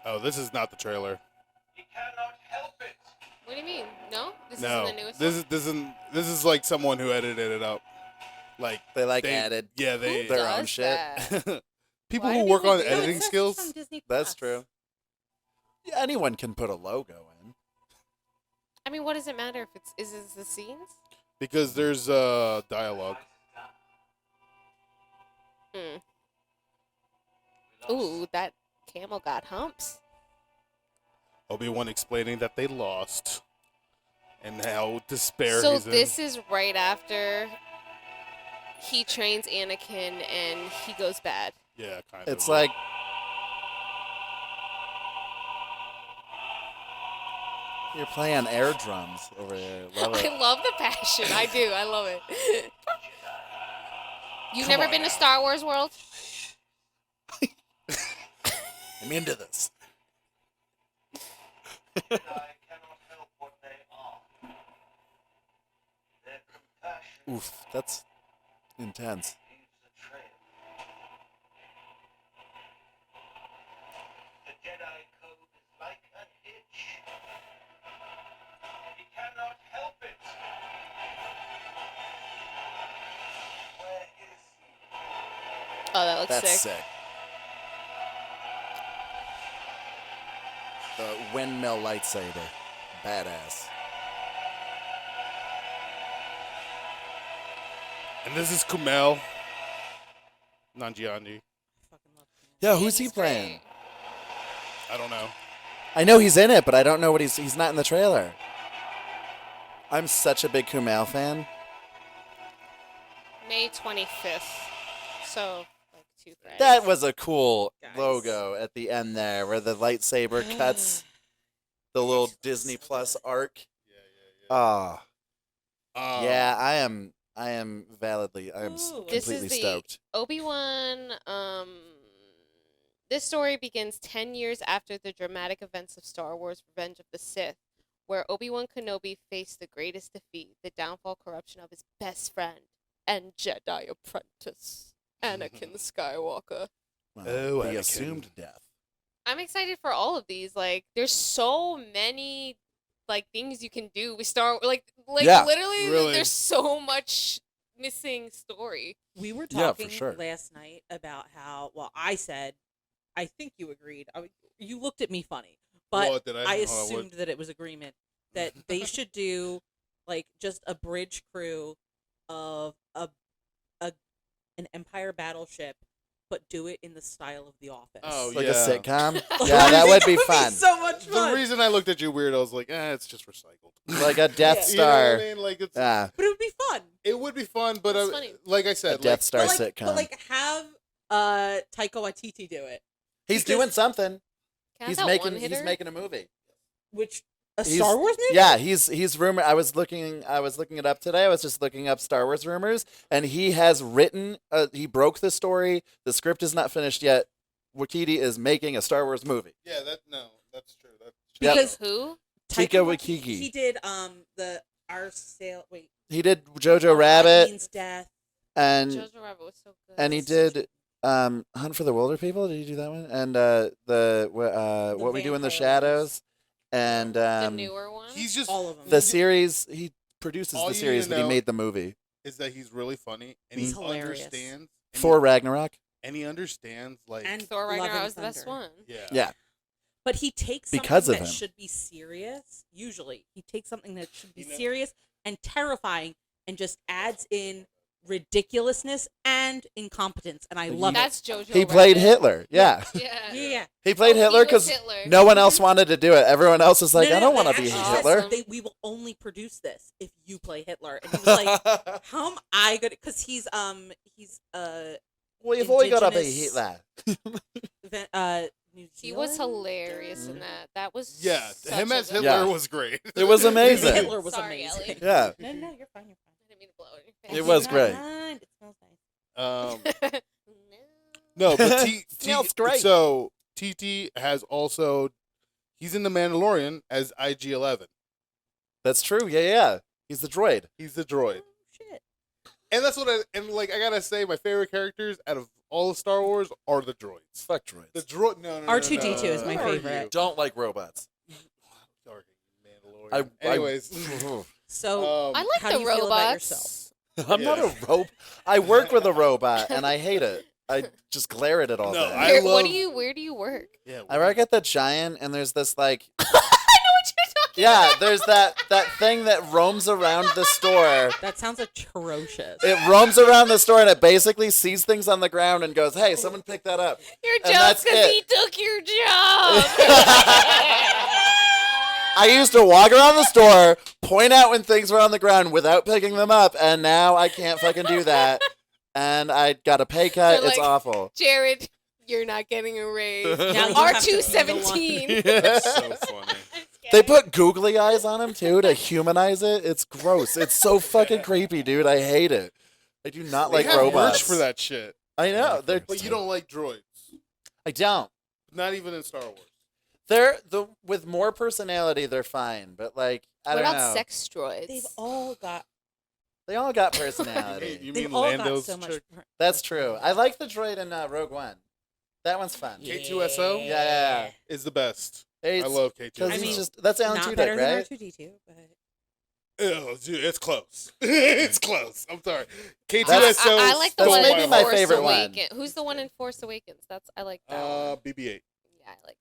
Oh, this is not the trailer. You cannot help it. What do you mean? No? This No, isn't the newest this is like someone who edited it up. Like They they added Yeah, they their own does shit. that? people Why who do work people on do that? editing skills. That's true. Yeah, anyone can put a logo in. I mean, what does it matter if it's is this the scenes? Because there's dialogue. Ooh, that camel got humps. Obi-Wan explaining that they lost and how despair So he's in. this is right after he trains Anakin and he goes bad. Yeah, kind of. It's like you're playing air drums over there. Love it. I love the passion. I do. I love it. You've Come never on been now. to Star Wars World? I'm into this. Jedi cannot help what they are. Their compassion Oof, that's intense. leaves a trail. The Jedi code is like an itch. You cannot help it. Where is he? Oh, that looks That's sick. sick. The windmill lightsaber. Badass. And this is Kumail Nanjiani. Fucking love him. Yeah, who's he He's playing? great. I don't know. I know he's in it, but I don't know what he's not in the trailer. I'm such a big Kumail fan. May 25th. So, like 2 Fridays. That was a cool Guys. logo at the end there, where the lightsaber cuts the little Disney Plus arc. Ah, yeah, I am validly, I am Ooh. This completely is the stoked. Obi-Wan. This story begins 10 years after the dramatic events of Star Wars: Revenge of the Sith, where Obi-Wan Kanobi faced the greatest defeat, the downfall, corruption of his best friend and Jedi apprentice, Anakin Skywalker. Well, Oh, the Anakin. assumed death. I'm excited for all of these. Like, there's so many like things you can do with Star. Like Yeah, literally, really. there's so much missing story. We were Yeah, for talking sure. last night about how, well, I said, I think you agreed. You looked at me funny, but What, did I? I Oh, assumed that it was agreement that they should do like just a bridge crew of an Empire battleship, but do it in the style of The Office. Oh, Like yeah. a sitcom. Yeah, that would be fun. So much fun. The reason I looked at you weird, I was like, it's just recycled. Like a Death Yeah. You know what Star. I mean? Like it's, Yeah, but it would be fun. it would be fun, but It's funny. like I a said, Death Star but like, sitcom. But like have Taika Waititi do it, He's because- doing something. Can I He's have that making one-hitter? he's making a movie. which a He's- Star Wars movie. Yeah, he's rumored. I was looking it up today. I was just looking up Star Wars rumors, and he has written. He broke the story. The script is not finished yet. Wakiti is making a Star Wars movie. yeah, that's true. Yep. Because Who? Taika Waititi. He did the our sale. Wait, He did Jojo Our Rabbit, Means Death. and Jojo Rabbit was so good. he did Hunt for the Wilder People. Did he do that one? And the What We Do in the Vampires. Shadows, and the newer one. He's just All of them. the series. He produces All the you series, need but to he know- made the movie is that he's really funny and He's he hilarious. understands for Ragnarok. and he understands like And Thor Love Ragnarok and was the best Thunder. one. yeah. Yeah, But he takes something Because of that him. should be serious. Usually, he takes something that should be You know- serious, and terrifying and just adds in ridiculousness and incompetence, and I love That's it. Jojo. He played Rabbit. Hitler. Yeah. Yeah. He played Oh, he Hitler was because Hitler. no one else wanted to do it. Everyone else is like, No, I don't they want to be actually Hitler. said we will only produce this if you play Hitler, and he was like, "How am I gonna?" Because he's We've only got to be indigenous- Hitler. New He was Zealand? hilarious in that. That was Yeah, such him a as good Hitler Yeah. was great. It was amazing. Hitler was Sorry, amazing. Ellie. Yeah. No, you're fine. You're fine. I didn't mean to blow it in your It face. was Not great. mine. It smells nice. No, but Smells great. So TT has also, he's in the Mandalorian as IG-11. That's true. Yeah. He's the droid. He's the droid, Oh, shit. and that's what I gotta say. My favorite characters out of all of Star Wars are the droids. Fuck droids. The droid. No. R2-D2 is my Who are favorite. you? Don't like robots. Sorry, Mandalorian. Anyways, So, I like how the do you feel about robots. yourself? I'm not a robot. I work with a robot and I hate it. I just glare at it all No, day. I love- Where do you work? yeah. I work at the Giant, and there's this like, I know what you're talking yeah, about. there's that thing that roams around the store. That sounds atrocious. It roams around the store and it basically sees things on the ground and goes, "Hey, someone pick that up." You're And jealous that's because it. he took your job. I used to walk around the store, point out when things were on the ground without picking them up, and now I can't fucking do that. And I got a pay cut. They're It's like, awful. Jared, you're not getting a raise. Now you have to be the R217. That's so funny. They put googly eyes on him too to humanize it. It's gross. It's so fucking creepy, dude. I hate it. I do not They like have robots. merch for that shit, I know. but you don't like droids. I don't. Not even in Star Wars. They're with more personality. They're fine, but like I What don't about know. sex droids? They've all got. They all got personality. You They've mean all Lando's got so much. chick? That's true. I like the droid in Rogue One. That one's fun. K2SO? Yeah. Is the best. It's, I love K2SO. because I mean, he's just that's Alan Not Tudyk, better than right? R2-D2, but Oh, dude, it's close. It's close. I'm sorry. K2SO. I like the That's one maybe in my Force favorite one. Awakens. Who's the one in Force Awakens? I like that one. BB-8. Yeah, I like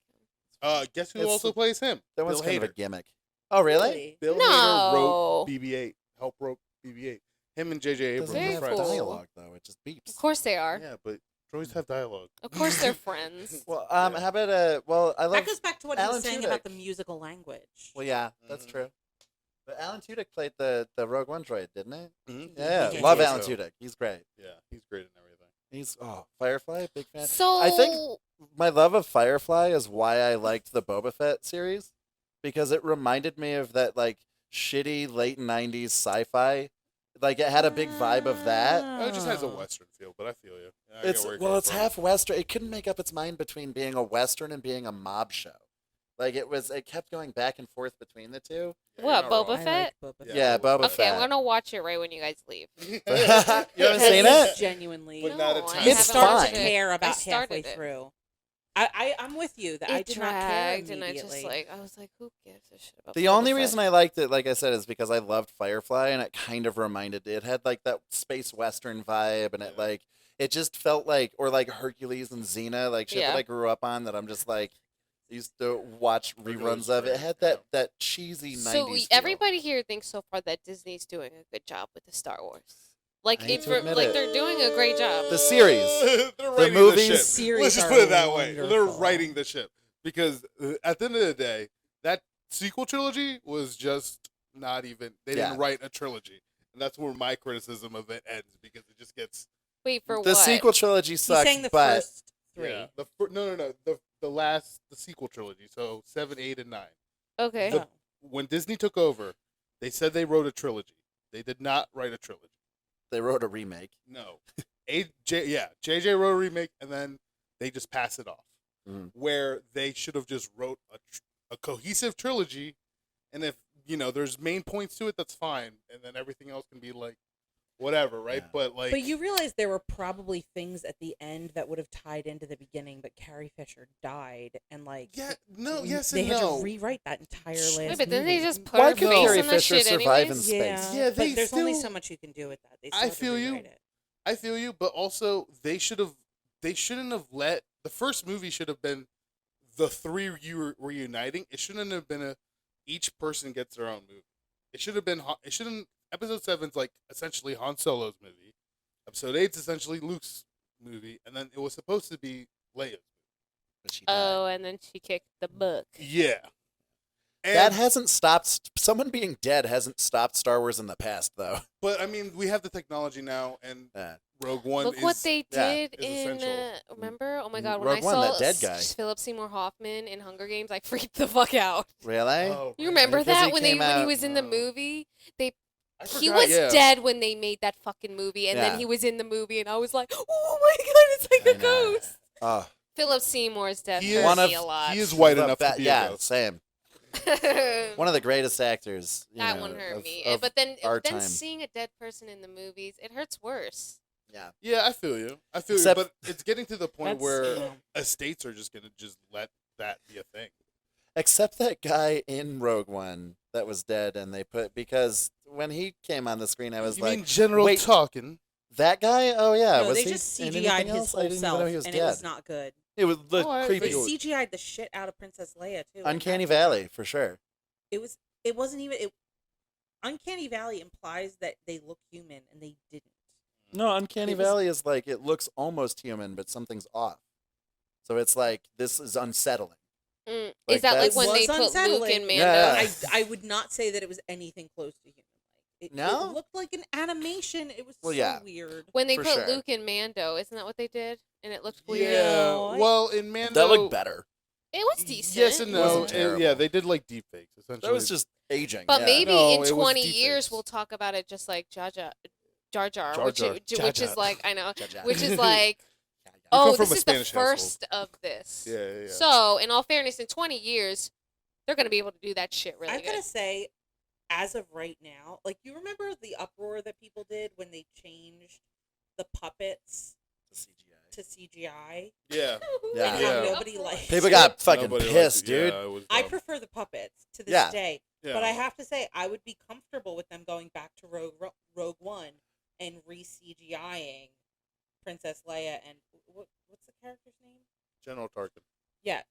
him. Guess who It's- also plays him? That one's Bill kind of a Hader. gimmick. Oh, really? Bill No. Hader wrote BB-8. Helped wrote BB-8. Him and J.J. Abrams Doesn't Very are have friends. cool. dialogue though. It just beeps. Of course they are. Yeah, but droids have dialogue. Of course they're friends. Well, Yeah. how about I love. that goes back to what he Alan was saying Tudyk. about the musical language. Well, yeah, that's Mhm. true. But Alan Tudyk played the Rogue One droid, didn't he? Mhm. Yeah, Yeah. love K2SO. Alan Tudyk. He's great. Yeah, he's great in everything. He's Firefly, big fan. So I think my love of Firefly is why I liked the Boba Fett series, because it reminded me of that like shitty late '90s sci-fi. Like it had a big vibe of that. It just has a Oh. Western feel, but I feel you. I get It's where you're well, coming it's from. half Western. It couldn't make up its mind between being a Western and being a mob show. Like it kept going back and forth between the two. Yeah, What, you're not Boba wrong. I Fett? like Boba Yeah. Yeah, Boba okay, Fett. I'm gonna watch it right when you guys leave. You haven't Because seen it's it? Genuinely, But not a No, ton. I you It's start fine. to care I about started halfway it. through. I'm with you that I It did not care dragged, and immediately. I was like, who gives a shit about The Boba only Fett? reason I liked it, like I said, is because I loved Firefly, and it kind of reminded it had like that space western vibe, and it Yeah. like it just felt like or like Hercules and Xena, like shit Yeah. that I grew up on. That I'm just like used to watch Hercules reruns of. It great, had yeah. that cheesy '90s. So feel. everybody here thinks so far that Disney's doing a good job with the Star Wars. Like I hate it, to admit like it. they're doing a great job. The series. They're writing movies- the ship. Series Let's just are put it that way. They're wonderful. writing the ship because at the end of the day, that sequel trilogy was just not even. They Yeah. didn't write a trilogy, and that's where my criticism of it ends because it just gets. Wait for the what? sequel trilogy He's sucks, saying the but first three. Yeah. No. The sequel trilogy. So 7, 8, and 9. Okay. The- When Disney took over, they said they wrote a trilogy. They did not write a trilogy. they wrote a remake. No. JJ wrote a remake, and then they just pass it off. Mhm. Where they should have just wrote a cohesive trilogy, and if there's main points to it, that's fine, and then everything else can be like whatever, right? Yeah. But like, But you realize there were probably things at the end that would have tied into the beginning, but Carrie Fisher died, and like yes they and had no. to rewrite that entire last. Wait, but then they movie. just put Why her could face Carrie on that Fisher shit survive in anyways? space? Yeah, Yeah, but they there's only still- so much you can do with that. They I still have to feel you. rewrite it. I feel you, but also they shouldn't have let the first movie should have been the three reuniting. It shouldn't have been each person gets their own movie. It should have been. It shouldn't. Episode 7's like essentially Han Solo's movie. Episode 8's essentially Luke's movie, and then it was supposed to be Leia's. But she died. Oh, and then she kicked the book. Yeah. And, That hasn't stopped. Someone being dead hasn't stopped Star Wars in the past, though. but I mean, we have the technology now, and Yeah. Rogue One. Look is, what they yeah, did is in. essential. Remember? Oh my god! When Rogue I One, saw that dead guy. Philip Seymour Hoffman in Hunger Games, I freaked the fuck out. Really? Oh, You remember Because that he when came when he out- was in the movie? He forgot, was yeah. dead when they made that fucking movie, and Yeah. then he was in the movie, and I was like, oh my god, it's like I a know. ghost. Oh, Philip Seymour's death He hurt is- One me of- a lot. He is white enough that, to be yeah, a ghost. same. One of the greatest actors. That one hurt me. Of But then, our then time. seeing a dead person in the movies, it hurts worse. Yeah. Yeah, I feel you. Except- but it's getting to the point That's- where yeah. estates are just gonna just let that be a thing. Except that guy in Rogue One that was dead, and they put because when he came on the screen, I was You like, mean General wait. Talking? that guy? Oh yeah, No, was they he just in CGI'd anything his else? I whole didn't even self, know he was and dead. it was not good. It was the Oh, I They creepy. agree. CGI'd the shit out of Princess Leia too. and Uncanny that's- Valley for sure. It wasn't even. Uncanny Valley implies that they look human, and they didn't. No, Uncanny It was- Valley is like it looks almost human, but something's off. So it's like this is unsettling. Is Like, that like that's- when they Was put Luke unsettling. and Mando? Yeah. I would not say that it was anything close to human. It No? looked like an animation. It was Well, so yeah. weird. When they For put sure. Luke and Mando, isn't that what they did? And it looked weird. Yeah. No, I- Well, in Mando, That looked better. It was decent. Yes and It no. wasn't And, terrible. yeah, they did like deep fakes essentially. That was just aging. But yeah. maybe No, in it was 20 deep years fakes. we'll talk about it just like Jar Jar, Jar which, Jar. which is like I know, Jar Jar. which is like come oh, from this a is the Spanish household. first of this. Yeah. So, in all fairness, in 20 years, they're gonna be able to do that shit really I've good. got to say, as of right now, like you remember the uproar that people did when they changed the puppets to CGI? Yeah. Yeah. And how Yeah. nobody liked People it? got fucking Nobody liked pissed, it. dude. Yeah, it was I dumb. prefer the puppets to this Yeah. day, Yeah. but I have to say I would be comfortable with them going back to Rogue One and re-CGIing Princess Leia and what's the character's name? General Tarkin. Yeah,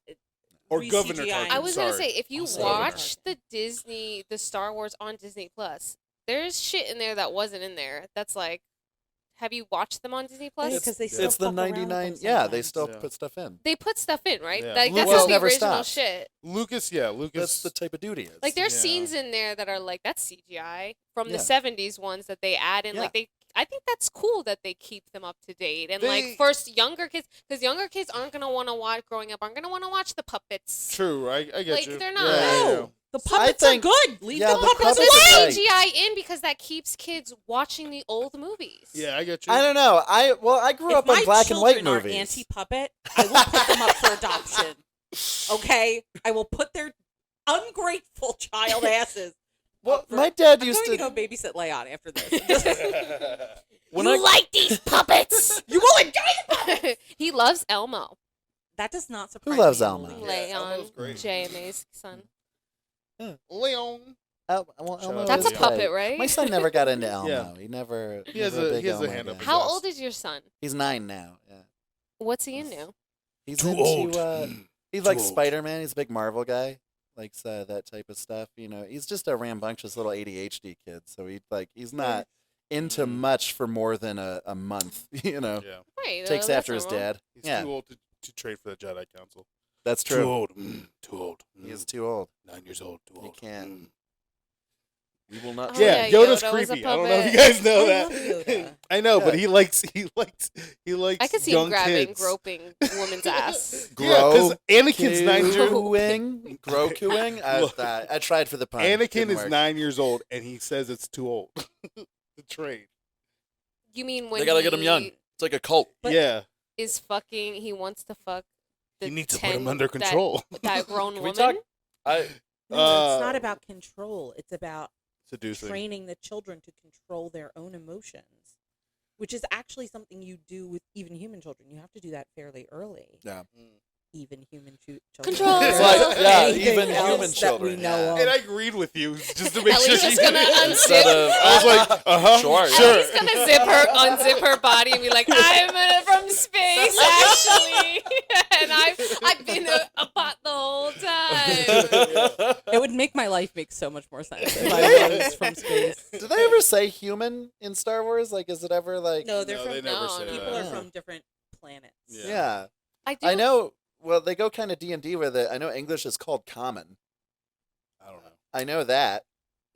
Or Governor re-CGIing. I was gonna sorry. say if you Also watch the Star Wars on Disney Plus, there's shit in there that wasn't in there. That's like, have you watched them on Disney Plus? because they still It's the fuck around with 99. them Yeah, they sometimes. still Yeah. put stuff in. They put stuff in, right? Yeah. Like that's Lucas the never original stops. shit. Lucas. That's the type of duty is. Like there's Yeah. scenes in there that are like that's CGI from the Yeah. 70s ones that they add in. Yeah. Like I think that's cool that they keep them up to date and They- like first younger kids because younger kids aren't gonna want to watch growing up aren't gonna want to watch the puppets. True. I get Like, you. they're not. No, the So I puppets think- are good. Leave yeah, the the puppets But puppets put are alone. like- CGI in because that keeps kids watching the old movies. Yeah, I get you. I don't know. I grew If up on my black and white children are movies. anti-puppet, I will put them up for adoption. Okay, I will put their ungrateful child asses. Well, up for- my dad I'm used going to. to go babysit Leon after this. When you I- like these puppets? You will enjoy the He loves Elmo. That does not surprise loves me. Elmo? Elmo? Yeah, Leon, Elmo's great. JMA's son. Leon. Well, Shout Elmo out That's to a is Leon. puppet, great. right? My son never got into Elmo. Yeah. He never. He has never a- big he has a Elmo hand up guy. his How ass. old is your son? He's 9 now. Yeah. What's he into? He's Too into. old. He Too likes old. Spider-Man. He's a big Marvel guy. Likes that type of stuff. You know, he's just a rambunctious little ADHD kid. So he's not into much for more than a month. You know, Yeah. Right. takes that's after his normal. dad. He's Yeah, too old to trade for the Jedi Council. that's Too true. old. Too old. He is too old. 9 years old. Too He old. can't. We will not. Oh, Yeah, yeah, Yoda's Yoda was a creepy. I don't know if you puppet. guys know I that. love Yoda. I know, but Yeah. he likes I could see young him grabbing, kids. groping woman's ass. Yeah, because Anakin's 9 years old. Grokuing? Grokuing? Look. I tried for the pun. Anakin Didn't is work. 9 years old, and he says it's too old to trade. You mean when They gotta get him young. he It's like a cult. But- Yeah, is fucking? He wants to fuck. The you need to 10 put him under that- control. That grown Can we woman. talk? I No, it's not about control. It's about Seducing. training the children to control their own emotions, which is actually something you do with even human children. You have to do that fairly early. yeah. even human children. Control. There's Like, not yeah, anything even else human that children, we know And of. I agreed with you just to make sure Ellie's she just gonna Instead unzip. of, I was like, Sure, yeah. sure. Ellie's gonna unzip her body and be like, I'm from space, actually. And I've been a bot the whole time. It would make my life make so much more sense if I was from space. Do they ever say human in Star Wars? Like, is it ever like? No, they're No, from they never No, say no. people that. are from different planets. Yeah. Yeah. I I know. Well, they go kind of D&D with it. I know English is called common. I don't know. I know that.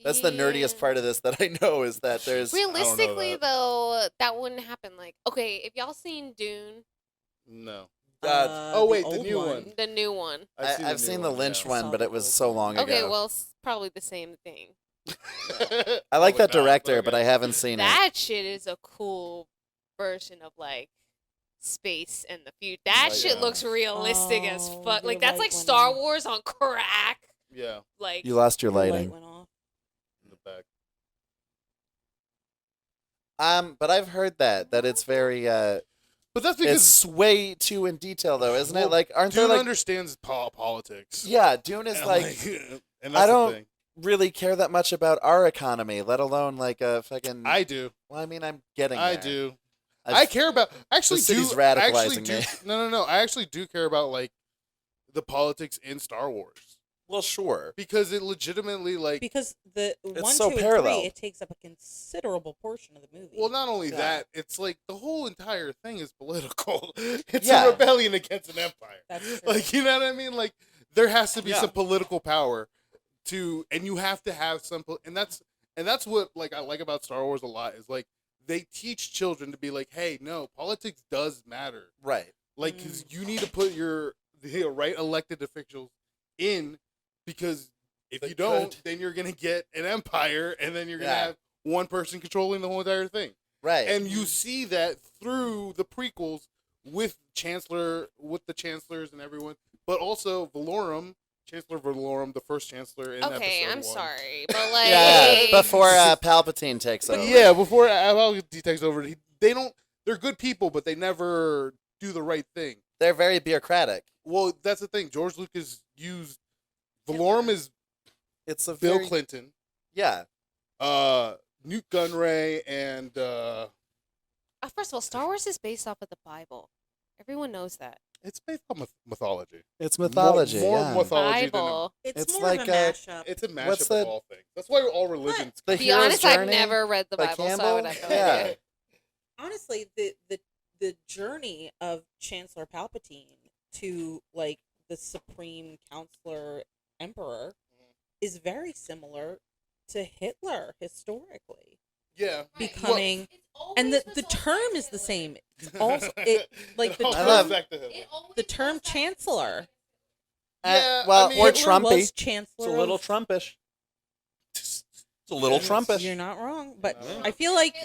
That's the nerdiest part of this that I know is that there's. Realistically, that. though, that wouldn't happen. Like, okay, if y'all seen Dune, No. Oh wait, the old new one. the new one. I've seen the Lynch yeah. one, but it was so long Okay, ago. well, it's probably the same thing. I like that Probably not, director, okay. but I haven't seen it. That shit is a cool version of like space and the future. That Like, shit looks realistic as Oh, fuck. your Like that's light like went Star off. Wars on crack. Yeah, Like You lost your Your light lighting. went off. in the back. But I've heard that it's very But that's because it's way too in detail though, isn't it? Well, Like, aren't Dune there like understands politics. yeah, Dune is And, like and that's I don't- the thing. really care that much about our economy, let alone like a fucking. I do. Well, I mean, I'm getting. I there. do. I've- I care about. Actually, The city's do radicalizing actually do, me. No. I actually do care about like the politics in Star Wars Well, sure. because it legitimately like. Because the 1, so 2, and parallel. 3, it takes up a considerable portion of the movie. Well, not only Yeah. that, it's like the whole entire thing is political. It's Yeah. a rebellion against an empire. That's true. Like, you know what I mean? Like, there has to be Yeah. some political power and you have to have some, and that's what like I like about Star Wars a lot is like they teach children to be like, hey, no, politics does matter. Right. Like, because you need to put the right elected officials in, because if They you don't, could. then you're gonna get an empire, and then you're gonna Yeah. have one person controlling the whole entire thing. Right. And you see that through the prequels with the chancellors and everyone, but also Chancellor Valorum, the first chancellor in okay, episode I'm 1. sorry, but like yeah. Before Palpatine takes over. Yeah, before Palpatine takes over, they're good people, but they never do the right thing. They're very bureaucratic. Well, that's the thing. George Lucas used Valorum is It's a Bill very, Clinton, Yeah. Newt Gunray, and first of all, Star Wars is based off of the Bible. Everyone knows that. it's based on mythology. It's mythology. More yeah. mythology Bible. it's it's more like of a a- mashup. it's a mashup What's of the- all things. That's why all religions. The To be Hero's honest, I've Journey never read the by Bible, so I Campbell? would have no Yeah. idea. Honestly, the journey of Chancellor Palpatine to like the Supreme Counselor Emperor is very similar to Hitler historically. Yeah. Becoming and the term is the same. Also, it like the It all I term love- goes back to Hitler. the term Chancellor. Yeah, well, I mean, or Hitler Trumpy. was Chancellor. It's a little of- Trumpish. It's a little Trumpish. You're not wrong, but No. I feel like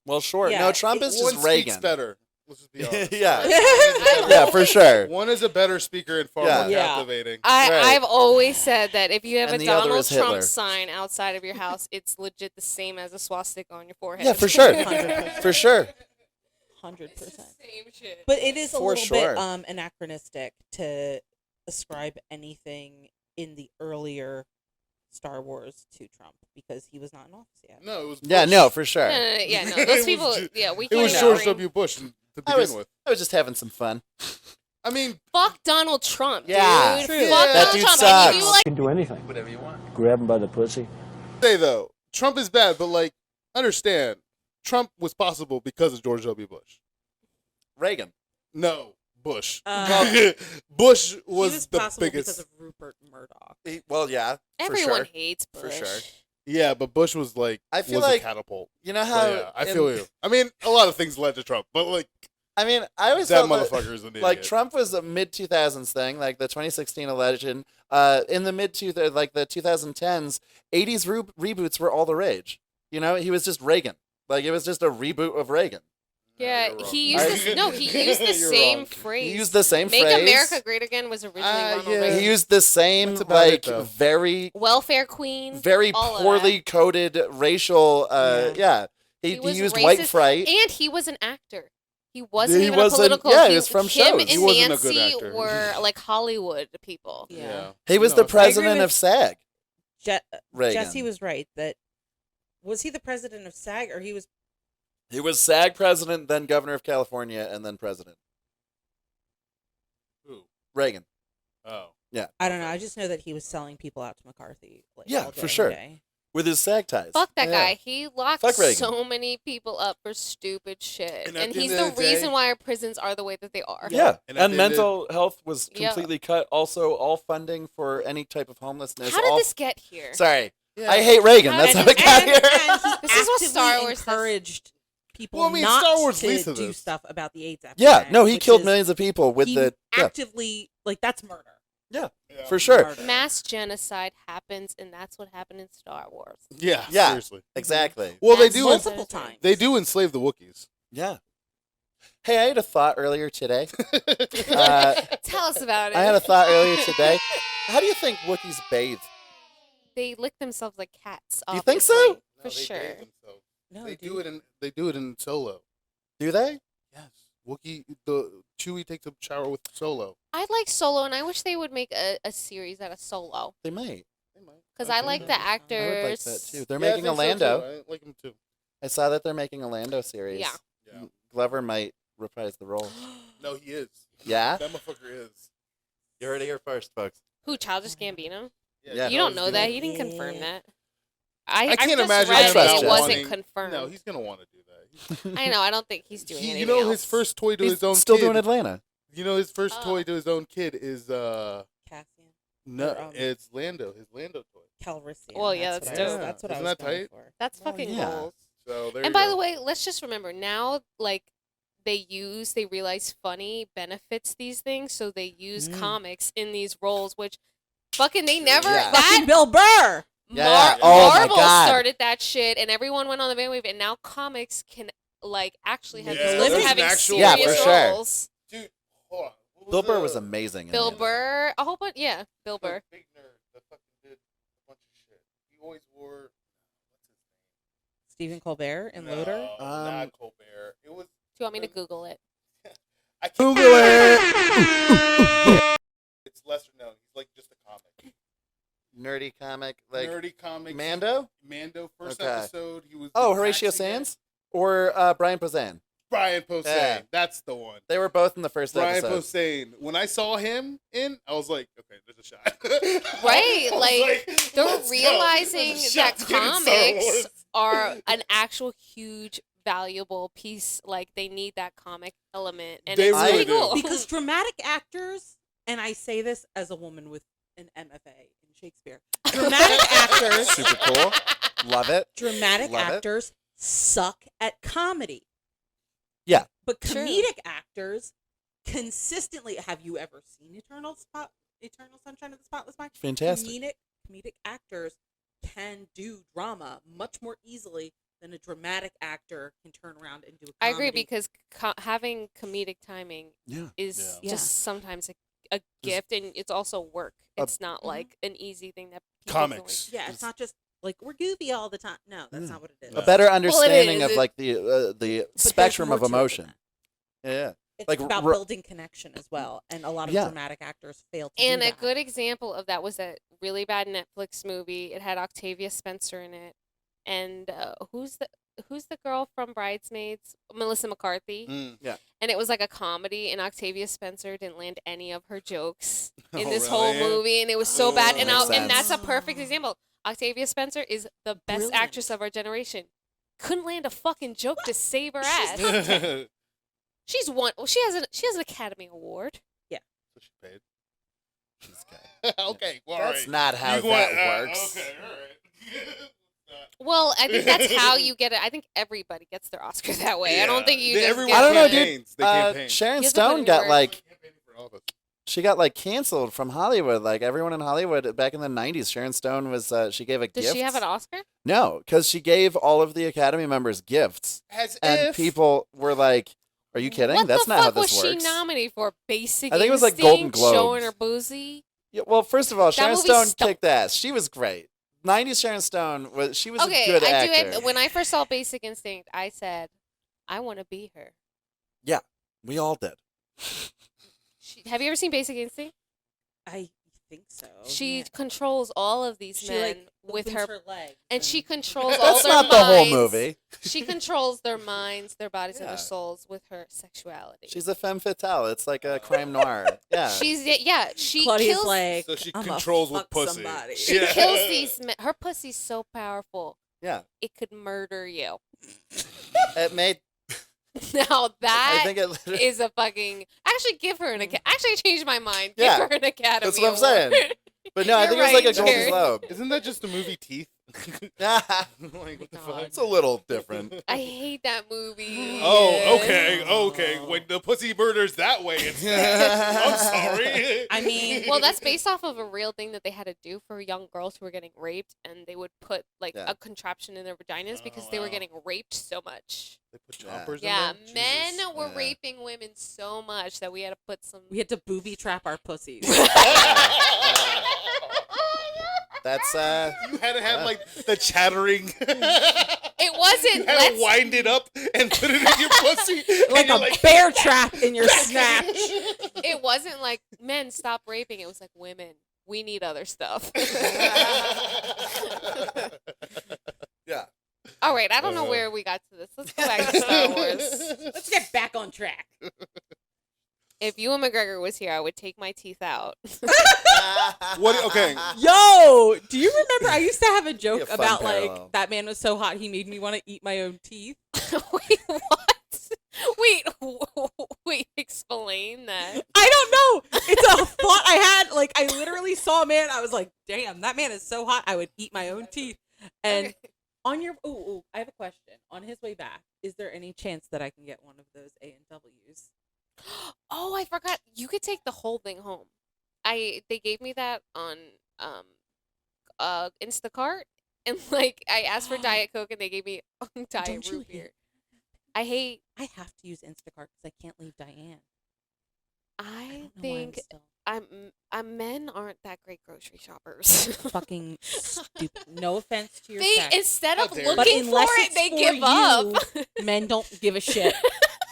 Well, sure. Yeah, No, Trump is one just speaks Reagan. better. Let's just be honest. Yeah. I- Yeah, for sure. One is a better speaker and far Yeah. more Yeah. captivating. Right. I've always said that if you have And a the other Donald is Trump Hitler. sign outside of your house, it's legit the same as a swastika on your forehead. Yeah, for sure. 100%. For sure. 100%. It's the same shit. But it is a For little sure. bit anachronistic to ascribe anything in the earlier Star Wars to Trump because he was not in office yet. No, it was Yeah, Bush. no, for sure. Yeah, no, It those was people. ju- Yeah, we It can't was even George bring- W. Bush to I begin was, with. I was just having some fun. I mean, Fuck Donald Trump, Yeah. dude. True. Fuck That Donald dude Trump. sucks. And if you like, can do anything. Whatever you want. Grab him by the pussy. say though, Trump is bad, but like, understand, Trump was possible because of George W. Bush. Reagan. No, Bush. He Bush was was the possible biggest. because of Rupert Murdoch. Well, yeah. everyone for sure. hates For Bush. sure. Yeah, but Bush was like, I feel was like- a catapult. You know But how? yeah, I feel you. I mean, a lot of things led to Trump, but like I mean, I always that felt that, motherfucker is an idiot. like Trump was a mid 2000s thing, like the 2016 election. In the like the 2010s, 80s reboots were all the rage. You know, he was just Reagan. Like it was just a reboot of Reagan. Yeah, you're wrong. he used this. No, he used the You're same wrong. phrase. He used the same Make phrase. America Great Again was originally Ronald yeah. Reagan. He used the same That's about it, like though. very Welfare Queen. very all of poorly coded racial. Yeah. Yeah. He was used racist, white fright. and he was an actor. He wasn't He even wasn't- a political. yeah, he was from him shows. and He wasn't a good Nancy actor. were like Hollywood people. Yeah. He was No, the it's- president with- of SAG. Reagan. Jesse was right that was he the president of SAG or he was He was SAG president, then governor of California, and then president. Who? Reagan. Oh. I don't know. I just know that he was selling people out to McCarthy. Like, Yeah, all day, for every sure. day. With his SAG ties. Fuck that Yeah. guy. He locked Fuck Reagan. so many people up for stupid shit, And at and the he's end the of the day- reason why our prisons are the way that they are. Yeah, And at and the end mental health was Yeah. completely cut. Also, all funding for any type of homelessness. How did all... this get here? Sorry, Yeah. I hate Reagan. That's how it got and here. he This is what Star actively Wars does. encouraged people Well, I mean, not Star Wars leads to to do this. stuff about the AIDS epidemic. Yeah, no, he which killed is millions of people with he the actively like that's murder. Yeah. for sure. Murder. Mass genocide happens, and that's what happened in Star Wars. Yeah. Yeah. Seriously. Exactly. Well, they Mass do. multiple times. They do enslave the Wookiees. Yeah. Hey, I had a thought earlier today. Tell us about it. I had a thought earlier today. How do you think Wookiees bathe? They lick themselves like cats. You think so? obviously, No, For they sure. bathe themselves. No, They dude. do it in Solo. Do they? Yes. Chewie takes a shower with Solo. I like Solo, and I wish they would make a series out of Solo. They might. Because I Okay. like the I would like actors. I would like that too. They're Yeah, I making a think so, Lando. too. I like him too. I saw that they're making a Lando series. Yeah. Yeah. Glover might reprise the role. No, he is. Yeah? That motherfucker is. You heard it here first, folks. Who, Childish Gambino? Yeah. You don't know that. He Yeah. didn't confirm that. I can't just imagine read him it. not It wasn't wanting- confirmed. No, he's gonna want to do that. I know. I don't think he's doing You anything know, else. his first toy to He's his own still kid. doing Atlanta. You know, his first Oh. toy to his own kid is Cassian. no, Or, it's Lando. His Lando toy. Calrissian. Well, yeah, what that's I was- dope. That's what Isn't I was that going tight? for. That's Oh, fucking yeah. goals. So there. And you by go. the way, let's just remember now, like, they realize funny benefits these things, so they use Mm. comics in these roles, which fucking they never, Yeah. Fucking that Bill Burr. Yeah. Oh my Marvel God. started that shit, and everyone went on the bandwagon, and now comics can, like, actually have Yeah, these there's women an having actual- Yeah, serious for sure. roles. dude, hold on. What Bill Burr the- was amazing. in Bill Atlanta. Burr, a whole bunch, yeah, Bill the Burr. big nerd that fucking did a bunch of shit. He always wore. Stephen Colbert and No, Loader. not Colbert. It was. Do you want me to Google it? I can't. Google it. It's lesser known. He's like just a comic. Nerdy comic, like Nerdy comics. Mando. Mando first Okay. episode. He was. Oh, the Horatio taxi guy. Sands or Brian Posehn. Brian Posehn. Yeah. That's the one. They were both in the first Brian episode. Posehn. When I saw him in, I was like, okay, there's a shot. Right, I was like, they're let's go. realizing There's a that shot to get in Star comics Wars. are an actual huge valuable piece. Like, they need that comic element, and They it's really really do. cool. Because dramatic actors, and I say this as a woman with an MFA in Shakespeare, dramatic actors, Super cool. Love it. dramatic Love it. actors suck at comedy. Yeah. But True. comedic actors consistently. Have you ever seen Eternal Sunshine of the Spotless Mind? Fantastic. Comedic actors can do drama much more easily than a dramatic actor can turn around and do a I comedy. agree, because having comedic timing Yeah. is Yeah. just sometimes a gift, and it's also work. It's not like an easy thing that people can, like- Comics. Yeah, it's not just like we're goofy all the time. No, that's Yeah. not what it is. No. A better understanding is. of like the there's spectrum more of to it than emotion. that. Yeah. It's Like, about r- building connection as well, and a lot of Yeah. dramatic actors fail to And do a that. good example of that was that really bad Netflix movie. It had Octavia Spencer in it, and who's the girl from Bridesmaids? Melissa McCarthy. Mm. And it was like a comedy, and Octavia Spencer didn't land any of her jokes in Oh, this whole really? movie, and it was so bad. And Makes and that's a sense. perfect example. Octavia Spencer is the best Brilliant. actress of our generation. Couldn't land a fucking joke to save her ass. So She's won. Well, she has an Academy Award. she paid. She's good. Okay, well, That's all right. not how You that want- works. Okay, all right. Well, I think that's how you get it. I think everybody gets their Oscar that way. I don't think you just Everyone get I don't know, it. dude. campaigns. They campaign. Sharon You have to put Stone in got work. like Campaigning for office. she got like canceled from Hollywood. Like everyone in Hollywood back in the '90s, Sharon Stone was she gave a Does gift. she have an Oscar? No, because she gave all of the Academy members gifts, As and if people were like, "Are you kidding? What That's the not how fuck this was works." she nominated for? Basic I think it was, like, Instinct, Golden Globes. showing her boozy. Yeah, well, first of all, Sharon movie Stone stunk. kicked ass. She was great. '90s Sharon Stone was a Okay, good I actor. do. When I first saw Basic Instinct, I said, I want to be her. Yeah, we all did. Have you ever seen Basic Instinct? I think so. She yeah. controls all of these She men like with opens her, legs and she controls all That's their not minds. the whole movie. She controls their minds, their bodies, and Yeah. their souls with her sexuality. She's a femme fatale. It's like a crime noir. Yeah. She Claudia's kills. like, So she "I'ma controls with fuck pussy. somebody." She Yeah. kills these men. Her pussy's so powerful, yeah. it could murder you. It made. Now I that think it. Literally, is a fucking. Actually, give her an academy. Actually, I changed my mind. Give Yeah. her an academy. That's what I'm award. saying. But no, I You're think it was like a right, Golden Jared. Globe. Isn't that just the movie Teeth? Like, what the fuck? It's a little different. I hate that movie. Oh, okay. When the pussy murders that way instead. I'm sorry. I mean, Well, that's based off of a real thing that they had to do for young girls who were getting raped, and they would put like Yeah. a contraption in their vaginas because they were wow. getting raped so much. They put Yeah. choppers Yeah, in there? men Jesus. were Yeah. raping women so much that we had to put some. we had to booby trap our pussies. That's You had to have Yeah. like the chattering. It wasn't. You had to wind it up and put it in your pussy. like and a you're bear trap in your snatch. It wasn't like men stop raping. It was like women. We need other stuff. yeah. All right, I don't know where we got to this. Let's go back to Star Wars. Let's get back on track. If Ewan McGregor was here, I would take my teeth out. What? Okay. Yo, do you remember I used to have a joke Be a fun about parallel. like that man was so hot he made me want to eat my own teeth? Wait, what? Wait, explain that. I don't know. It's a thought I had. Like I literally saw a man. I was like, damn, that man is so hot. I would eat my own teeth. And Okay. on your I have a question. On his way back, is there any chance that I can get one of those A&Ws? Oh, I forgot. You could take the whole thing home. They gave me that on Instacart, and like I asked for Diet Coke, and they gave me Diet Don't you root beer. hate- I have to use Instacart because I can't leave Diane. I I don't know why I'm think still men aren't that great grocery shoppers. fucking stupid. No offense to your They sex. instead How of dare you. But looking for unless it, it's they for give up. Men don't give a shit.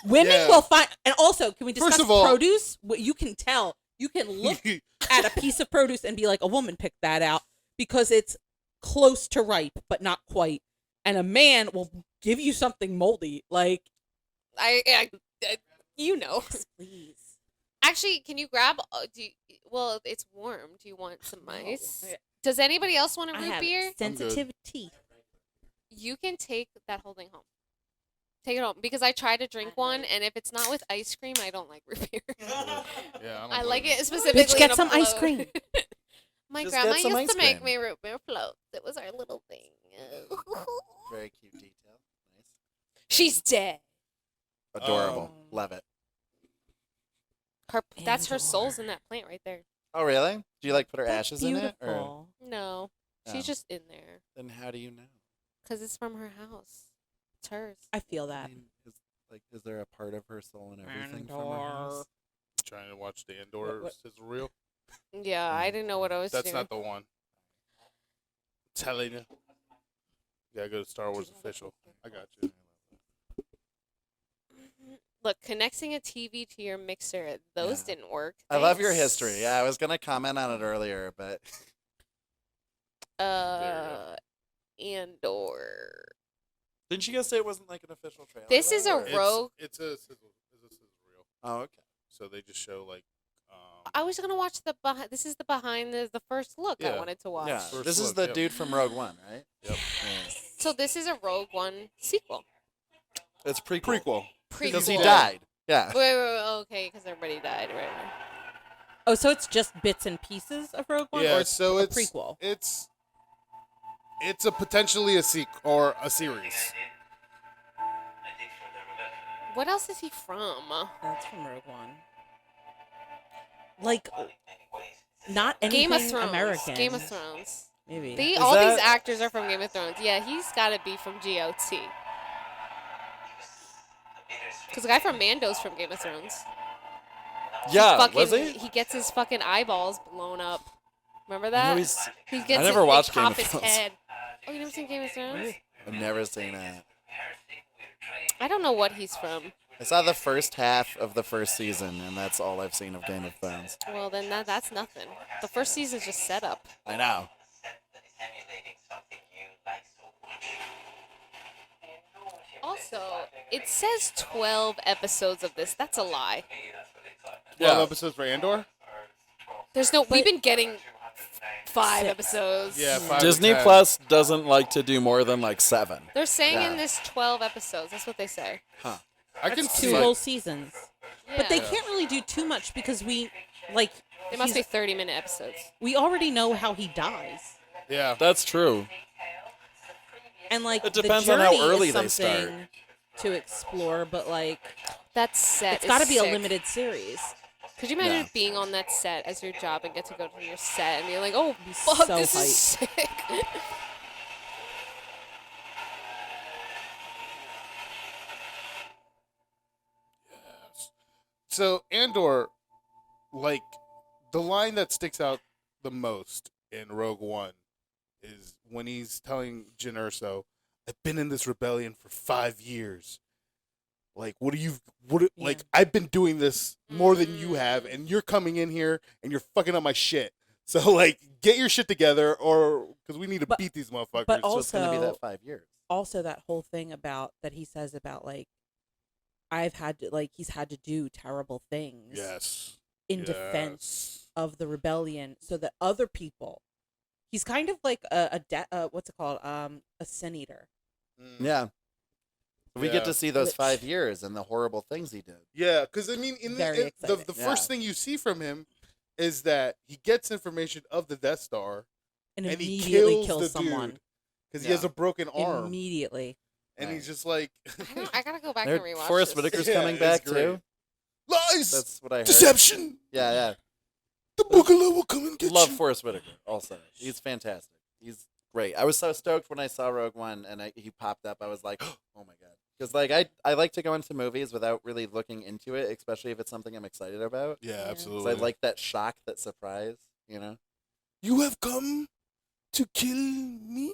Women Yeah. will find, and also, can we discuss First of all- produce? What you can tell, you can look at a piece of produce and be like, a woman picked that out because it's close to ripe, but not quite. And a man will give you something moldy, like, I you know. yes, please. Actually, can you grab? Well, it's warm. Do you want some ice? Does anybody else want a I root have beer? sensitive teeth. You can take that whole thing home. Take it home because I tried to drink one, and if it's not with ice cream, I don't like root beer. Yeah, I like it specifically. Bitch, get in a some ice float. cream. My Just grandma get some used to ice make cream. me root beer floats. It was our little thing. Very cute detail. Nice. She's dead. Adorable. Love it. That's her Andor. soul's in that plant right there. Oh, really? Do you like put her That's ashes in it? Or beautiful. No, she's Oh. just in there then how do you know? because it's from her house. It's hers. I feel I that. mean, is there a part of her soul in everything from her Andor. house? Trying to watch the Andor What- sizzle reel. Yeah, I didn't know what I was That's doing. not the one. Telling you. You gotta go to Star Wars official. I got you. Look, connecting a TV to your mixer, those Yeah. didn't work. I love your Thanks. history. Yeah, I was gonna comment on it earlier, but Andor. didn't you guys say it wasn't like an official trailer? This is though, a or- rogue. It's a sizzle reel. Oh, okay. So they just show like. I was gonna watch the behind. This is the behind the first look I Yeah. wanted to watch. Yeah, First this is look, the yep. dude from Rogue One, right? Yep. Yeah. So this is a Rogue One sequel. It's prequel. Prequel. Because he Prequel. died. Yeah. Wait, okay, because everybody died, right? Oh, so it's just bits and pieces of Rogue One, Yeah. or it's So a it's prequel? It's a potentially a sequel or a series. What else is he from? That's from Rogue One. Like, not anything Game of Thrones. American. Game of Thrones. Maybe. All that- these actors are from Game of Thrones. Yeah, he's got to be from GOT. Because the guy from Mando's from Game of Thrones. Yeah, Fucking, was he? He gets his fucking eyeballs blown up. Remember I that? know he's- He gets never they watched Game chop of his Thrones. head. Oh, you never seen Game of Thrones? I've never seen that. I don't know what he's from. I saw the first half of the first season, and that's all I've seen of Game of Thrones. Well, then that's nothing. The first season's just set up. I know. Also, it says 12 episodes of this. That's a lie. 12 Yeah. episodes for Andor? There's no. We've been getting 5 episodes. Yeah, 5 Disney to 10. Plus doesn't like to do more than like 7. They're saying Yeah. in this 12 episodes. That's what they say. I can Two see whole seasons. But they Yeah. can't really do too much because They must be he's- 30-minute episodes. we already know how he dies. Yeah. That's true. And like It the depends on how journey early is they start. something to explore, but like That set it's got to is be a sick. limited series. Could you imagine Yeah. being on that set as your job and get to go to your set and be like, oh, Be fuck, so this is sick. So Andor, like, the line that sticks out the most in Rogue One is when he's telling Jyn Erso, "I've been in this rebellion for 5 years. Like, like, I've been doing this more than you have, and you're coming in here and you're fucking up my shit. So, like, get your shit together, or because we need to But- beat these motherfuckers." but So it's going to be Also- that 5 years. Also, that whole thing about that he says about like I've had to like he's had to do terrible things Yes. in defense of the rebellion, so that other people. He's kind of like what's it called? A sin eater. Mm. Yeah. We Yeah. get to see those Which- 5 years and the horrible things he did. Yeah, because I mean, Very the excited. first Yeah. thing you see from him is that he gets information of the Death Star And and he immediately kills kills the someone. dude because he Yeah. has a broken arm, Immediately. and Right. he's just like, I gotta go back There- and rewatch Forrest this. Whitaker's Yeah, coming it's back great. too. "Lies, That's what I heard. deception. Yeah, yeah. The Boogaloo will come and get Love you." Forrest Whitaker also. He's fantastic. He's great. I was so stoked when I saw Rogue One and he popped up. I was like, oh my god. Because like I like to go into movies without really looking into it, especially if it's something I'm excited about. Yeah, Yeah. absolutely. So I like that shock, that surprise, you know? You have come to kill me.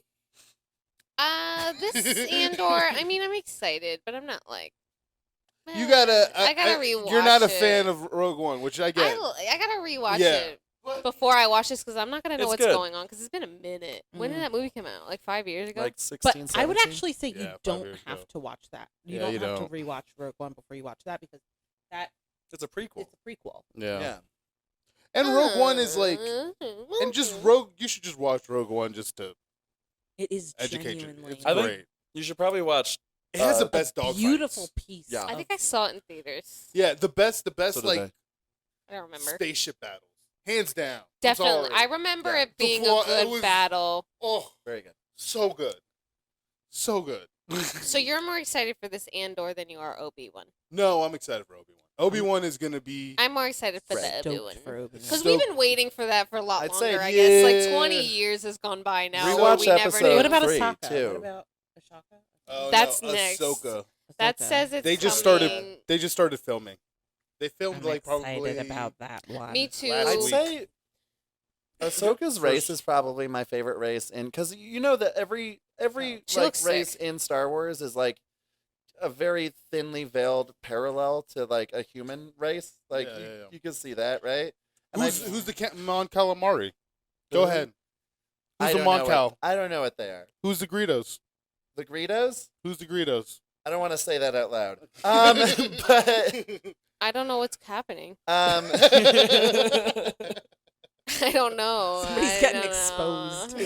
This Andor, I mean, I'm excited, but I'm not like. You gotta. I gotta rewatch. You're not a it. fan of Rogue One, which I get. I gotta rewatch Yeah. it before I watch this because I'm not gonna know It's what's good. going on because it's been a minute. When did that movie come out? Like 5 years ago. Like But 16, I would 17? actually say Yeah, you 5 don't years have ago. to watch that. You Yeah, don't you have don't. to rewatch Rogue One before you watch that because that It's a prequel. it's a prequel. Yeah. Yeah. And Rogue One is like, and just Rogue. You should just watch Rogue One just to It is educate you. genuinely It's I think- great. You should probably watch. It has the uh, best dog beautiful fights. piece. Yeah. I think I saw it in theaters. Yeah, the best So did like I. I don't remember. spaceship battles, hands down. I'm Definitely, sorry. I remember Yeah. it being Before- a good it was- battle. Oh, Very good. so good, so good. So you're more excited for this Andor than you are Obi-Wan. No, I'm excited for Obi-Wan. Obi-Wan is gonna be. I'm more excited for Right. the Obi-Wan. Stoked for Obi-Wan. Because So- we've been waiting for that for a lot I'd say, longer, I guess. Like yeah. 20 years has gone by now. Rewatch where we never episode knew. What about 3, Ahsoka? too. What about Ahsoka? Oh, That's no, next. Ahsoka. That Ahsoka. says it's They just coming. started. They just started filming. They filmed I'm like excited probably about that one. Me too. last I'd week. say Ahsoka's race First- is probably my favorite race, and because you know that every She like looks race sick. in Star Wars is like a very thinly veiled parallel to like a human race. Like Yeah, you, yeah, yeah. you can see that, right? And Who's the Mon Calamari? Go Who? ahead. I Who's the don't Mon know Cal? what, I don't know what they are. Who's the Greedos? The Greedos? Who's the Greedos? I don't want to say that out loud. But I don't know what's happening. um, I don't know. Somebody's I getting don't exposed. know.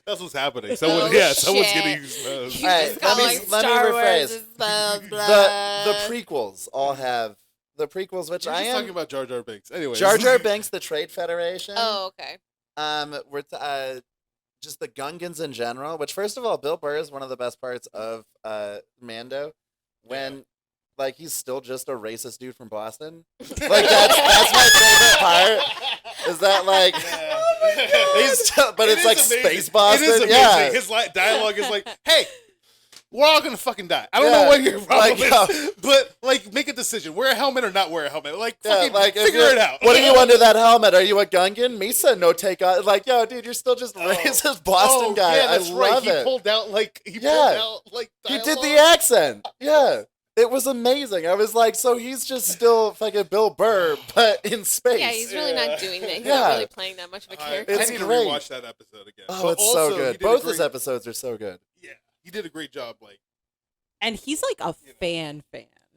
That's what's happening. Someone, Oh, someone's shit. getting exposed. You Alright, just got, let me- like, let me Star rephrase. Wars is blah, the blah. prequels all have the prequels, which We're I just am talking about Jar Jar Binks. Anyway, Jar Jar Binks, the Trade Federation. Oh, okay. Just the Gungans in general. Which, first of all, Bill Burr is one of the best parts of Mando, when like he's still just a racist dude from Boston. Like that's my favorite part. Is that like he's still, but It it's is like amazing. space Boston. It is amazing. Yeah. His dialogue is like, "Hey, we're all gonna fucking die. I don't Yeah. know what your problem Like, is, but like, make a decision: wear a helmet or not wear a helmet. Like, Yeah, fucking like if figure you're- it out. What are you under that helmet? Are you a Gungan? Misa, no take on. Like, yo, dude, you're still just racist Boston guy. Yeah, that's I right. love He it. pulled out like Yeah. like He did the dialogue. accent. Yeah. It was amazing. I was like, so he's just still fucking Bill Burr, but in space. Yeah, he's really not doing that. He's Yeah. not really playing that much of a character. I It's need to great. rewatch that episode again. Oh, But it's also, so he good. did a Both great- his episodes are so good. Yeah, he did a great job. Like, And he's like a fan.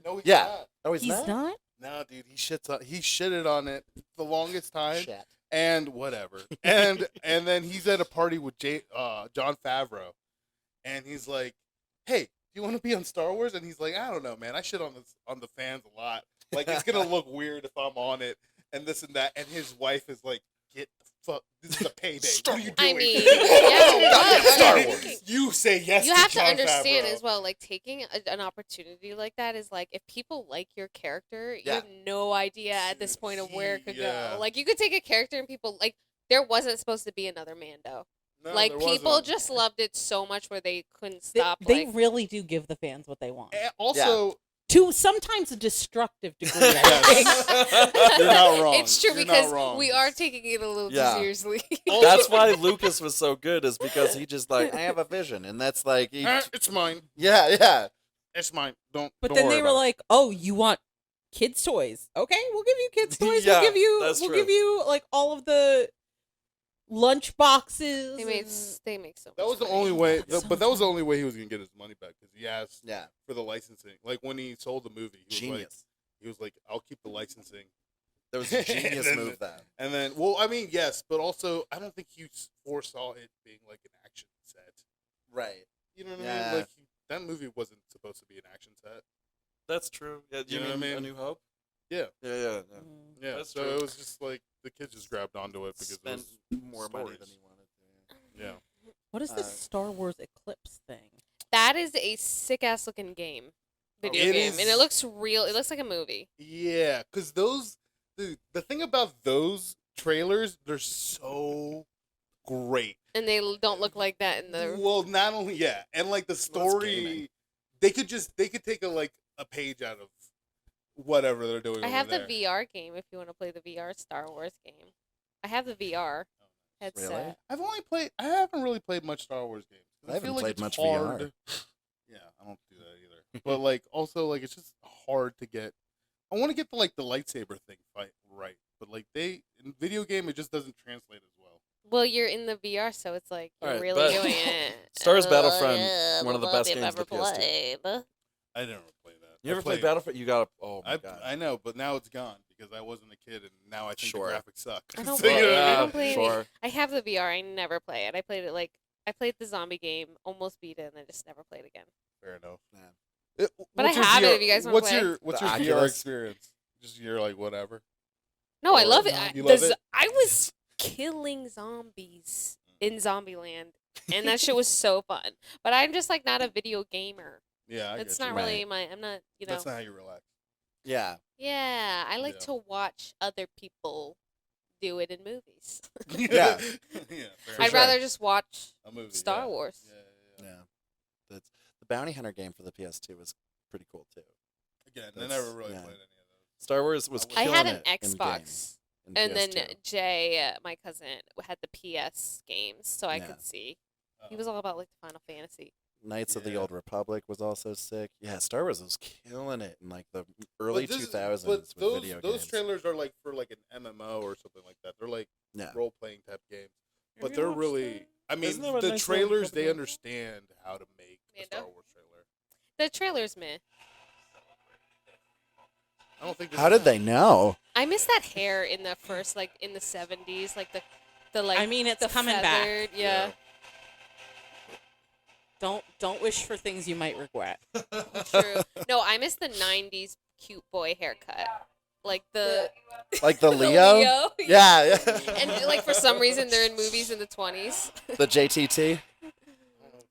no, he's Yeah. not. Oh, he's, He's not? not? No, dude, he shitted on it the longest time, Shit. and whatever. And then he's at a party with John Favreau, and he's like, "Hey, do you want to be on Star Wars?" And he's like, "I don't know, man. I shit on the fans a lot. Like, it's gonna look weird if I'm on it, and this and that." And his wife is like, "Get the fuck. This is a payday. What are you doing?" I mean, yeah, Goddamn well, Star okay. Wars. You say yes. You to have to Jon understand Favreau. as well, like taking an opportunity like that is like if people like your character, you Yeah. have no idea at this point of where it could Yeah. go. Like you could take a character and people like there wasn't supposed to be another Mando. No, like there people wasn't. just loved it so much where they couldn't They, stop. they like really do give the fans what they want. And also, To sometimes a destructive degree. I Yes. think. You're not wrong. It's true You're not because wrong. we are taking it a little Yeah. too seriously. That's why Lucas was so good, is because He just like, I have a vision, and that's like, It's mine. yeah. It's mine. Don't. But don't then worry they were about it. like, "Oh, you want kids' toys? Okay, we'll give you kids' toys. Yeah, we'll give you that's we'll true. give you like all of the lunch boxes." they made and- they make so much. That was the money. only way. So But that was the only way he was gonna get his money back because he asked Yeah. for the licensing. Like when he sold the movie, Genius. He was like, "I'll keep the licensing." That was a genius And then- move, that. And then, well, I mean, yes, but also, I don't think he foresaw it being like an action set. Right. You know what I Yeah. mean? Like that movie wasn't supposed to be an action set. That's true. Yeah, You know what I mean? A New Hope? Yeah. Yeah. Mm. Yeah. That's so true. it was just like the kids just grabbed onto it because it Spent was more money than stories. he wanted to. Yeah. What is this Uh, Star Wars Eclipse thing? That is a sick ass looking game, video It game, is- and it looks real. It looks like a movie. Yeah, because the thing about those trailers, they're so great. And they don't look like that in the. Well, not only and like the story, gaming. they could take a page out of whatever they're doing. I have over the there. VR game if you want to play the VR Star Wars game. I have the VR headset. Really? I haven't really played much Star Wars games. I haven't feel like played it's much hard. VR. Yeah, I don't do that either. But like, also like, it's just hard to get. I want to get the lightsaber thing right, but like in video game, it just doesn't translate as well. Well, you're in the VR, so it's like you're Alright, really but doing it. Star Wars Battlefront, Yeah, one of the love best you've games of ever the PS2. played. I didn't ever play that. You ever I played Battlefront? You got to. Oh my god. I know, but now it's gone because I wasn't a kid, and now I think Sure. the graphics suck. I don't So, you play know it. what I I mean? don't play it. Sure. I have the VR. I never play it. I played it I played the zombie game, almost beat it, and then just never played again. Fair enough. Yeah. But I have it if you guys wanna what's play. What's The your VR Oculus? experience? Just you're like whatever. No, I Or love it. no? I, You the love z- it? I was killing zombies in Zombieland, and that shit was so fun. But I'm just like not a video gamer. Yeah, I It's get not you. really my. I'm not. You know. That's not how you relax. Yeah. Yeah, I like Yeah. to watch other people do it in movies. Yeah. yeah. Fair I'd enough. rather just watch A movie, Star yeah. Wars. Yeah. Yeah. That's the Bounty Hunter game for the PS2 was pretty cool too. Again, I That's- never really yeah. played any of those. Star Wars was I killing had an it in Xbox, games. in and then PS2. Jay, my cousin, had the PS games, so I Yeah. could see. He was all about like the Final Fantasy. Knights of the Yeah. Old Republic was also sick. Yeah, Star Wars was killing it in like the early But this is- 2000s but with those video those games. trailers are like for like an MMO or something like that. They're like Yeah. role playing type games, but you they're watched really. that? I mean, Isn't there a the nice little trailers they company? understand how to make a Mando? Star Wars trailer. The trailer's meh. I don't think. this How is- did they know? I miss that hair in the first, like in the 70s, like the like. I mean, it's the coming feathered, back. Yeah, Don't wish for things you might regret. true. No, I miss the 90s cute boy haircut, like the Like the the Leo? Leo. Yeah, yeah. And like for some reason they're in movies in the 20s. The JTT.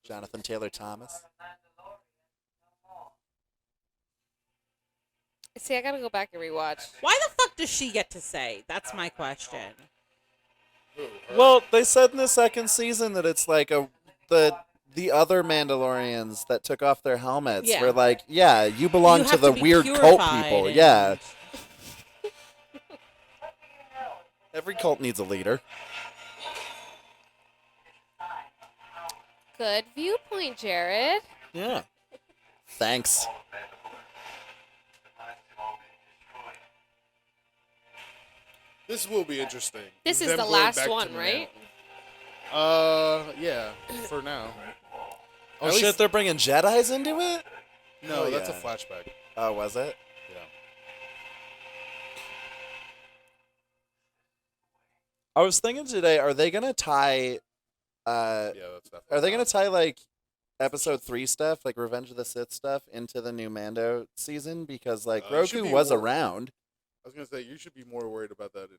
Jonathan Taylor Thomas. See, I gotta go back and rewatch. Why the fuck does she get to say? That's my question. Well, They said in the second season that it's like the other Mandalorians that took off their helmets Yeah. were like, yeah, you belong You to have the be weird cult purified people. and- Yeah. Every cult needs a leader. Good viewpoint, Jared. yeah. Thanks. This will be interesting. This is Them the going last back to one, now. right? Yeah, for now. Oh At shit, least- they're bringing Jedi's into it? No, Oh, that's a yeah. flashback. Oh, was it? Yeah. I was thinking today, Are they gonna tie? Yeah, that's definitely. Are they gonna not. tie like episode 3 stuff, like Revenge of the Sith stuff, into the new Mando season? Because like You should Roku be was more- around. I was gonna say you should be more worried about that in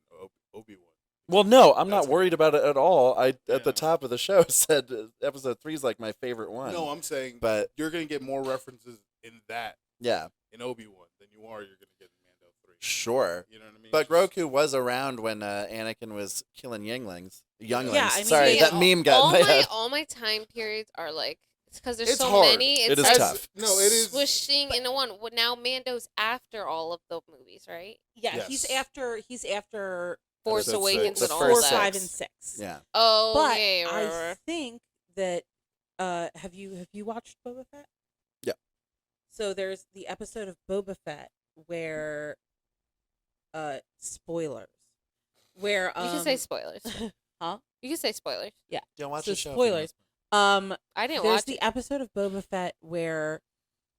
Obi-Wan. well, no, I'm That's not worried about it at all. I Yeah. at the top of the show said episode 3 is like my favorite one. No, I'm saying But you're gonna get more references in that yeah, in Obi-Wan than you're gonna get in Mando 3. sure. You know what I mean? But Just- Roku was around when Anakin was killing younglings. Younglings. Yeah, I mean, Sorry, they- that meme got all in my head. all my time periods are like because there's It's so hard. many. It is like tough. No, it is. swishing into one. Well, now Mando's after all of the movies, right? Yeah, Yes. he's after Force Episode Awakens six. and The all first 4, that. 5, six. and 6. Yeah. Oh, But yeah, right, I right. think that have you watched Boba Fett? Yeah. So there's the episode of Boba Fett where spoilers. Where You can say spoilers. Huh? You can say spoilers. Don't watch So the show. if you spoilers. I didn't There's watch the it. episode of Boba Fett where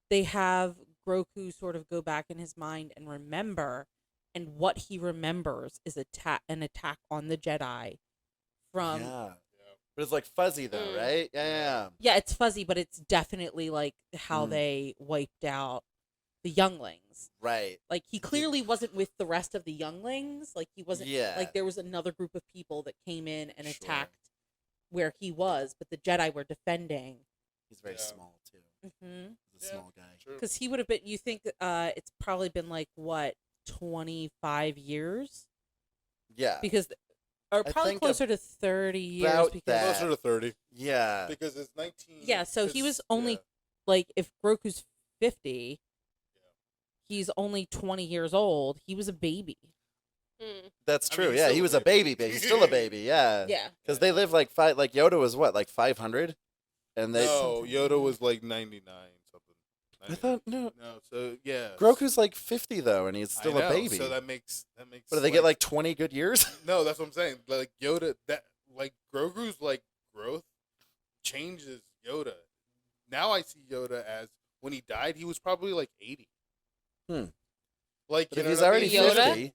they have Grogu sort of go back in his mind and remember, and what he remembers is an attack on the Jedi from. yeah. But it's like fuzzy though, Mm. right? Yeah. Yeah, it's fuzzy, but it's definitely like how Mm. they wiped out the younglings. Right. Like he clearly wasn't with the rest of the younglings. Like he wasn't. Yeah. Like there was another group of people that came in and Sure. attacked where he was, but the Jedi were defending. He's very Yeah. small too. Mm-hmm. He's a Yeah. small guy. True. Because he would have been. You think it's probably been like what 25 years? Yeah. Because or I probably think closer to 30 years. about Because that. Closer to 30 Yeah. because it's 19. yeah, so he it's- was only yeah. like if Groku's 50, he's only 20 years old. He was a baby. Mm. That's I true. mean, he's Yeah, still he a was a baby. baby, but he's still a baby. Yeah. Yeah. Because they live like like Yoda was what, like 500? And they. No, Yoda was like 99 something. I thought no. No, so yeah. Groku's like 50 though, and he's I still a know, baby. So that makes. But do they get like 20 good years? No, that's what I'm saying. Like Yoda, that like Grogu's like growth changes Yoda. Now I see Yoda as when he died, he was probably like 80. Hmm. Like But you if know he's what I already mean? Yoda? 50,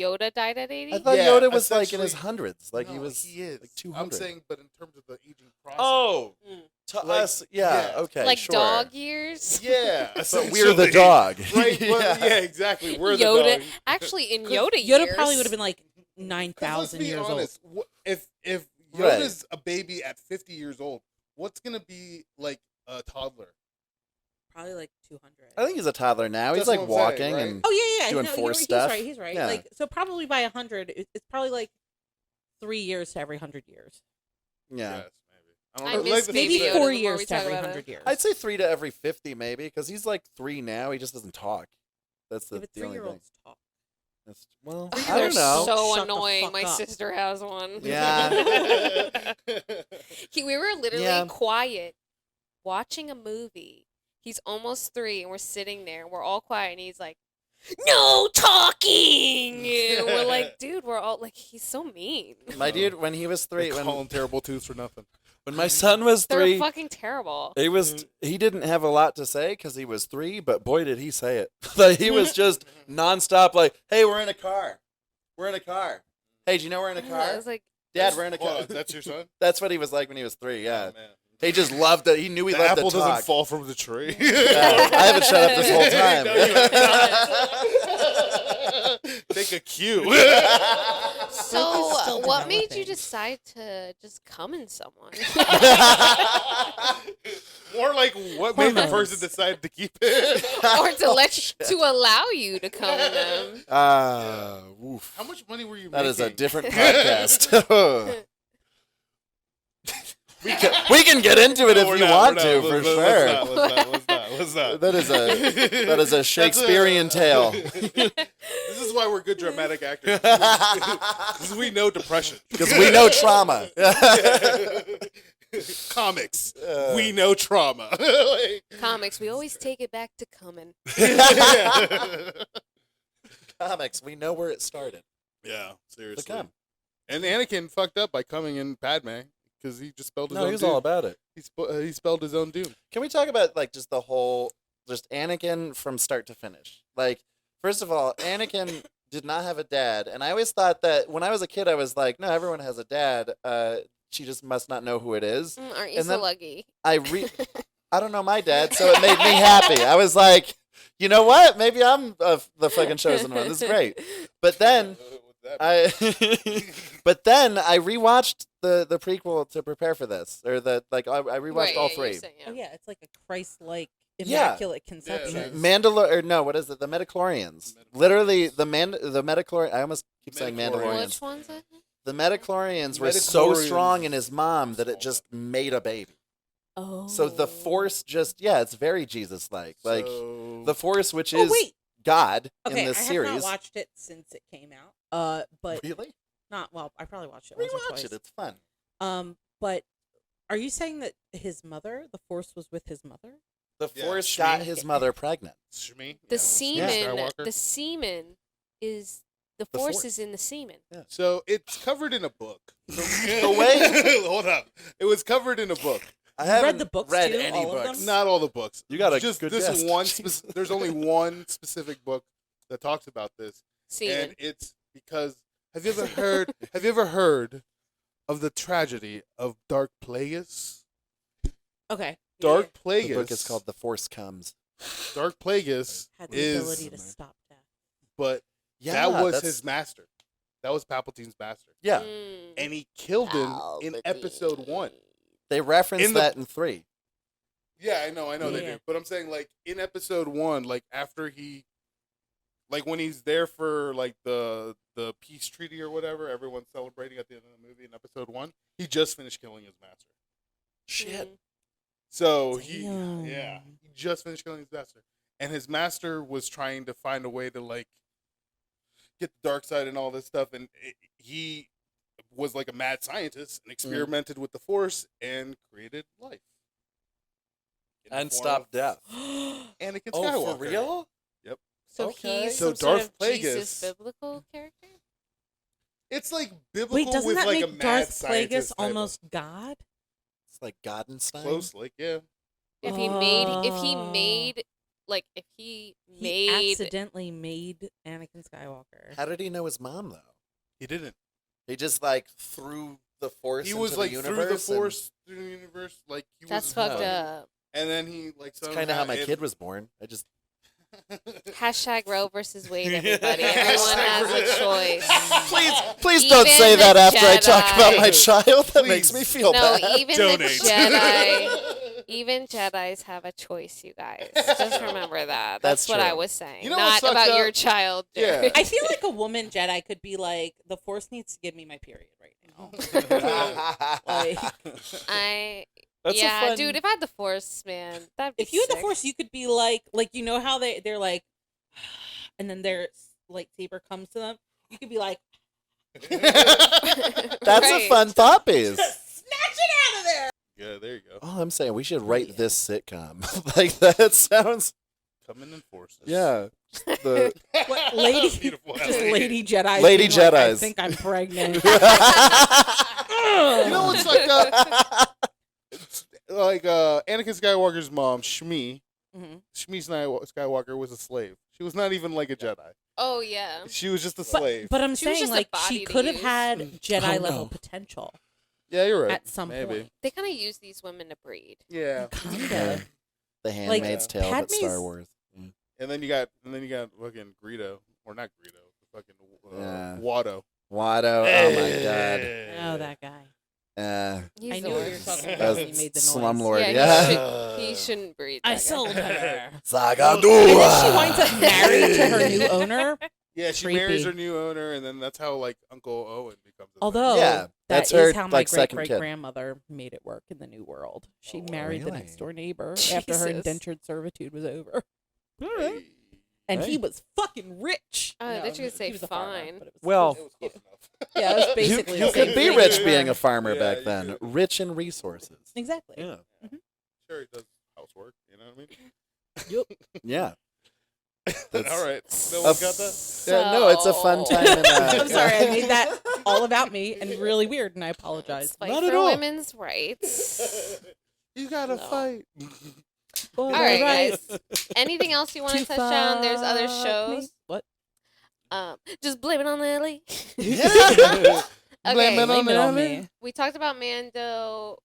Yoda died at 80? I thought Yeah, Yoda was like in his essentially- hundreds, like he No, was he is. like 200. I'm saying, but in terms of the aging process. Oh, Mm. to Like, us, yeah, yeah. okay, Like sure. dog years? Yeah, But we're the essentially. dog. Right? Well, Yeah. yeah, exactly. We're the Yoda. dog. Actually, in 'Cause Yoda Yoda years. probably would have been like 'Cause 9,000 years honest, if Right. Yoda's a baby at 50 years old, what's gonna be like a toddler? old. Probably like 200. I think he's a toddler now. He's That's like what I'm saying, walking right? and Oh yeah, yeah. doing no, force he's stuff. right. He's right. Yeah. Like so, probably by 100, it's probably like 3 years to every 100 years. yeah. Yes, maybe. I I don't know. miss the Maybe Baby Yoda, 4 the more years we to talk every about it. 100 years. I'd say 3 to every 50 maybe, because he's like 3 now. He just doesn't talk. That's the, yeah, but the only thing. 3-year-olds talk. That's, well, They're I don't know. so Shut the annoying. fuck My up. sister has one. Yeah. We were literally Yeah. quiet watching a movie. He's almost 3, and we're sitting there. We're all quiet, and he's like, "No talking." And we're like, "Dude, we're all like, he's so mean. My dude, when he was They 3, call him terrible twos for nothing. when my son was They're 3, fucking terrible." he didn't have a lot to say because he was 3, but boy did he say it. Like he was just nonstop. Like, hey, we're in a car. We're in a car. Hey, do you know we're in a I car? was like, Dad, we're in a car. Well, that's your son? That's what he was like when he was 3, yeah. Oh, man. He just loved it. He knew he The loved apple to talk. doesn't fall from the tree. Yeah, I haven't shut up this whole time. No, you Take a cue. so still what made you developing. decide to just come in someone? More like what made the Hormones. person decide to keep it. Or to allow you to come in them? oof. How much money were you That making? is a different podcast. we can get into it No, if we're you not, want we're to, not. for Let's sure. Let's not. That is a Shakespearean tale. This is why we're good dramatic actors. Because we know depression. Because we know trauma. Comics. We know trauma. Like- Comics, we always take it back to coming. Comics, we know where it started. Yeah, seriously. come. And Anakin fucked up by coming in Padme because he just spelled his No, own he's doom. all about it. He spelled his own doom. Can we talk about like just the whole, just Anakin from start to finish? Like, first of all, Anakin did not have a dad, and I always thought that when I was a kid, I was like, no, everyone has a dad. She just must not know who it is. Aren't you And so then lucky? I don't know my dad, so it made me happy. I was like, you know what? Maybe I'm the fucking chosen one. This is great. But then but then I rewatched the prequel to prepare for this, or I rewatched Right, all yeah, three. you're saying, Oh yeah, it's like a Christ-like Yeah. immaculate conception. What is it? The Metachlorians. Literally, the Metachlorians. I almost keep saying Mandalorians. Which one's it? The Metachlorians were so Metachlorians. strong in his mom that it just made a baby. Oh. So the Force it's very Jesus-like. Like So- the Force, which Oh is wait. God Okay, in this I have series. not watched it since it came out. But Really? not well. I probably watched it once or Rewatch twice. it. It's fun. But are you saying that his mother, the Force, was with his mother? The Yeah, Force Shmi. got his mother pregnant. Shmi? The Yeah. semen. Skywalker. The semen is the The force Force. is in the semen. So it's covered in a book. The way- Hold up. It was covered in a book. I You read haven't the books read too, any all of books. them? Not all the books. You got a Just good this guess. one. There's only one specific book that talks about this, Semen. and it's because have you ever heard of the tragedy of Dark Plagueis? Okay. Dark The Plagueis. book is called The Force Comes. Dark Plagueis Had the is, ability to stop death. but Yeah, that was that's- his master. That was Palpatine's master, Yeah, Mm. and he killed him in Episode 1. they reference In the- that in 3. Yeah, I know they Yeah. do. But I'm saying, like, in Episode 1, like, after he, like, when he's there for, like, the peace treaty or whatever, everyone's celebrating at the end of the movie in Episode 1, he just finished killing his master. Shit. Mm. So, Damn. he just finished killing his master. And his master was trying to find a way to, like, get the dark side and all this stuff, and he was, like, a mad scientist and experimented with the Force and created life. In the And form stop of death. Anakin Oh, Skywalker. for real? So Okay. he's So some sort Darth of Jesus Plagueis- biblical character. It's like biblical Wait, doesn't with that like a make mad Darth scientist Plagueis type of- almost God? It's like Goddenstein. close, like yeah. If he made He made accidentally made Anakin Skywalker. How did he know his mom though? He didn't. He just like threw the Force. He into was the like universe through the and- Force through the universe, like he that's was. fucked up. And then he like. It's kind of how my kid was born. I just Hashtag Roe versus Wade, everybody. Everyone has a choice. please Even don't say the that after I talk about my Jedi. child. That Please. makes me feel No, bad. even Donate. the Jedi. Even Jedis have a choice, you guys. Just remember that. That's That's what I true. was saying. You know what Not sucked about up? your child. Yeah. Jared. I feel like a woman Jedi could be like, the Force needs to give me my period right now. Like, That's a yeah, fun- dude. If I had the Force, man, that'd be if you had the sick. Force, you could be like you know how they're like, and then their lightsaber comes to them. You could be like, That's Right. a fun thought piece. snatch it out of there. Yeah, there you go. All I'm saying, we should write this sitcom. Like that sounds. Coming in forces. Yeah. The What lady? Beautiful. Just Lady Jedi. Lady being like, I Jedis. think I'm pregnant. You know what's like like Anakin Skywalker's mom, Shmi. Mhm. Shmi Skywalker was a slave. She was not even like a Jedi. Oh yeah. She was just a slave. But I'm She was saying just a like body she to could have use. had Jedi Oh, level no. potential yeah, you're right. at some Maybe. point. They kind of use these women to breed. Yeah. Kinda. The Handmaid's Tale, but Padme's- Star Wars. And then you got fucking Greedo, or not Greedo, fucking Yeah. Watto. Watto. Oh my god. Oh, that guy. He's I the knew what you were worst. talking That about was when you made the noise. Slumlord. Yeah, Yeah. he shouldn't breed. I that guy. sold her. Zagadou. And then she winds up married to her new owner. Yeah, she Creepy. marries her new owner, and then that's how like Uncle Owen becomes. A Although Yeah, that that's is her, how my like, second great kid. grandmother made it work in the new world. She Oh, married the really? next door neighbor after her Jesus. indentured servitude was over. Hey. And he Hey. was fucking rich. Oh, I thought you were gonna say he was a farmer, fine. but it was- Well, It was close enough. yeah, it was You, basically you the same could be thing. rich being a farmer Yeah, back you then. could. Rich in resources. Exactly. Yeah. Sure, he does housework. You know what I mean? Yeah. All right. No A one got that. No, it's a fun time. I'm sorry, I made that all about me and really weird, and I apologize. Fight Not for at all. women's rights. You gotta No. fight. All right, guys. Anything else you want to touch on? There's other shows. What? Just blame it on Ellie. Blame Okay, it Blame it on Ellie. me. we talked about Mando,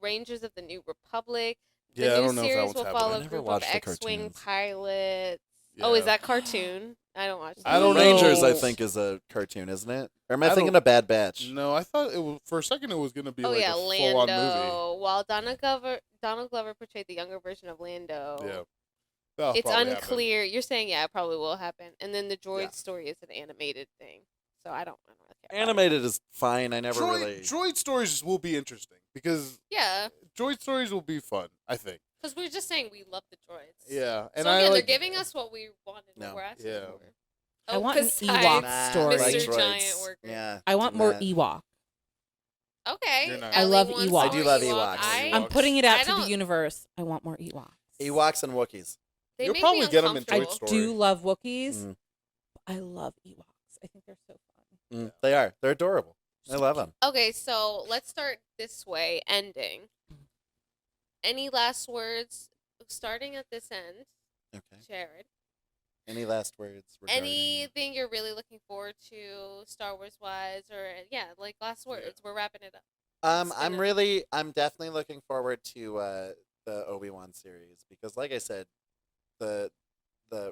Rangers of the New Republic. The Yeah, I new don't know if that series one's will happening. follow I a never group of watched the X-wing cartoons. pilots. Yeah. Oh, is that cartoon? I don't watch. I don't know. Rangers, I think, is a cartoon, isn't it? Or am I I thinking don't- of Bad Batch? No, I thought it was for a second it was gonna be Oh like yeah, a full-on movie. Lando. While Donald Glover portrayed the younger version of Lando. Yeah. That'll It's probably happen. unclear. You're saying yeah, it probably will happen. And then the droid Yeah. story is an animated thing, so I don't really care. about it. Animated is fine. I never really. Droid stories will be interesting because Yeah, droid stories will be fun. I think. because we're just saying we love the droids. Yeah, and so I again, like, they're giving us what we wanted. No. We're asking Yeah. for. I want an besides Ewok story. Mr. Like droids. Giant Worker. Yeah. I want do more that. Ewok. Okay. You're not- I Ellie love wants Ewoks. more I do love Ewok. Ewoks. I'm putting it out I to the don't- universe. I want more Ewoks. Ewoks and Wookiees. They You'll make probably me get 'em in I Droid uncomfortable. Story. do love Wookiees. Mm. I love Ewoks. I think they're so fun. They are. They're adorable. I love them. Okay, so let's start this way. Ending. Any last words? Starting at this end, Okay. Jared. Any last words? Regarding... Anything you're really looking forward to, Star Wars wise, or like last words. We're wrapping it up. It's I'm definitely looking forward to the Obi-Wan series because, like I said, the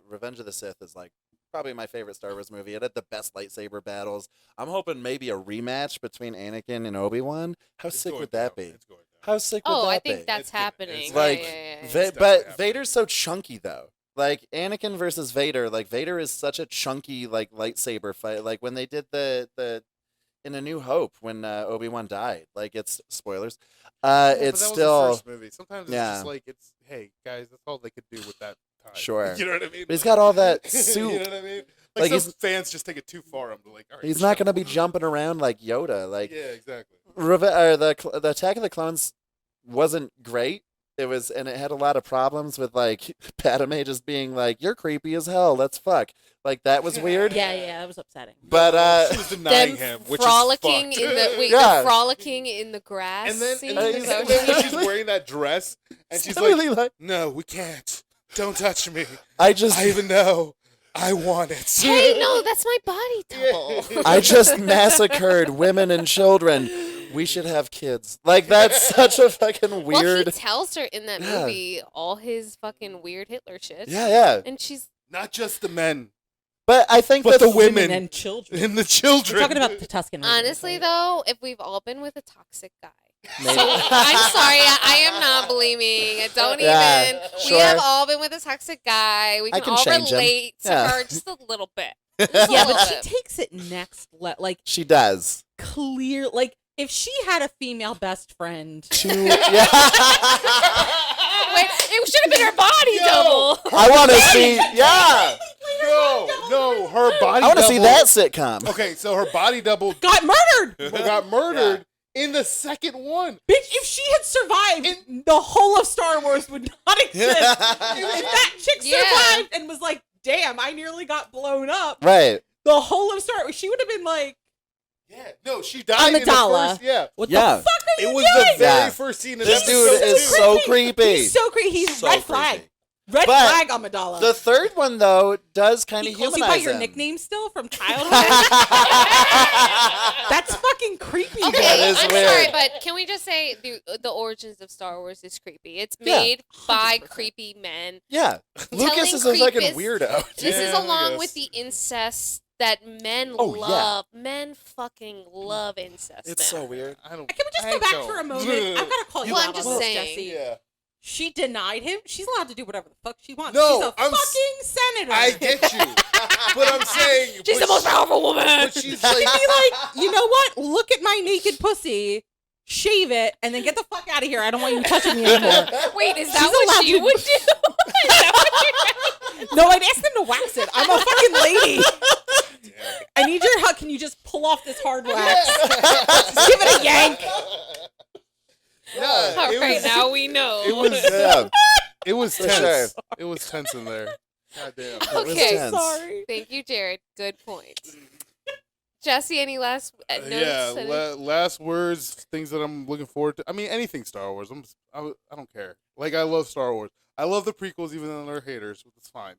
Revenge of the Sith is like probably my favorite Star Wars movie. It had the best lightsaber battles. I'm hoping maybe a rematch between Anakin and Obi-Wan. How It's sick going would that down. be? It's going down. How sick would Oh, that I be? think that's It's gonna- happening. it's like yeah. It's but definitely happening. Vader's so chunky though. Like Anakin versus Vader, like Vader is such a chunky like lightsaber fight. Like when they did the in A New Hope when Obi-Wan died. Like it's spoilers. Yeah, but It's that was still the first movie. Sometimes it's Yeah. just like it's hey guys, that's all they could do with that time. Sure. You know what I mean? But he's got all that you suit. know what I mean? Like, Like he's- some fans just take it too far. I'm like, all right, He's not chill. going to be jumping around like Yoda. Like Yeah, exactly. the Attack of the Clones wasn't great. And it had a lot of problems with like Padme just being like, "You're creepy as hell. Let's fuck." Like that was weird. Yeah, that was upsetting. But she was denying Them him, which frolicking is in fucked. the Yeah. the frolicking in the grass. and then, scene? and Is then, that and what then you when mean? she's wearing that dress, and she's Really, like, "No, we can't. Don't touch me. I just I even know. I want it." Hey, no, that's my body double. I just massacred women and children. We should have kids. Like that's such a fucking Well, weird. he tells her in that Yeah. movie all his fucking weird Hitler shit. Yeah. And she's Not just the men, But I think but that's the women and children. and the We're children. talking about the Tuscan. Raiders, honestly right? though, if we've all been with a toxic guy. Maybe. So I'm sorry, I am not blaming. Don't Yeah, even. sure. We have all been with a toxic guy. We I can can all change him. relate to Yeah. her just a little bit. Yeah, but Love she it. takes it next. Like She does. clear. Like if she had a female best friend, Yeah. Wait, it should have been her body Yo. double. I want to see. Yeah. No, her body. I want to see double- that sitcom. Okay, so her body double got murdered. got murdered in the second one. Bitch, if she had survived, the whole of Star Wars would not exist. If that chick Yeah. survived and was like, "Damn, I nearly got blown up," Right. the whole of Star Wars, she would have been like, Yeah, no, she died in the Amidala. first. Yeah, "What Yeah. the fuck are you it was doing?" the very Yeah. first scene. Of This that dude episode. is so creepy. He's so creepy. He's So red creepy. flag. Red But flag Amidala. The third one though does kind he of calls humanize you by your him. nickname still from childhood. That's fucking creepy. Okay, That is I'm weird. sorry, but can we just say the origins of Star Wars is creepy? It's Yeah. made by 100%. creepy men. Yeah. Lucas is a creep fucking is- weirdo. This is Yeah, I along guess. with the incest that men Oh, yeah. love. Men fucking love incest. It's so now. weird. I don't. Can we just I go back don't. for a moment? I've got to call you Well, out I'm just on this, saying. Jesse. Yeah, She denied him. She's allowed to do whatever the fuck she wants. No, she's a I'm fucking senator. I get you, but I'm saying She's the most powerful woman. But she's like, She'd be like, you know what? Look at my naked pussy, shave it, and then get the fuck out of here. I don't want you touching me anymore. Wait, is She's that what allowed she to- would do? Is that what you're No, I'd ask them to wax it. I'm a fucking lady. I need your help. Can you just pull off this hard wax? Just give it a yank. yeah, All it right, was, now we know. It was. Yeah. It was For tense. sure. It was tense in there. Goddamn. That was Okay. tense. Sorry. Thank you, Jared. Good point. Jesse, any last notes? Yeah, last words, things that I'm looking forward to. I mean, anything Star Wars. I don't care. Like, I love Star Wars. I love the prequels, even though they're haters. It's fine.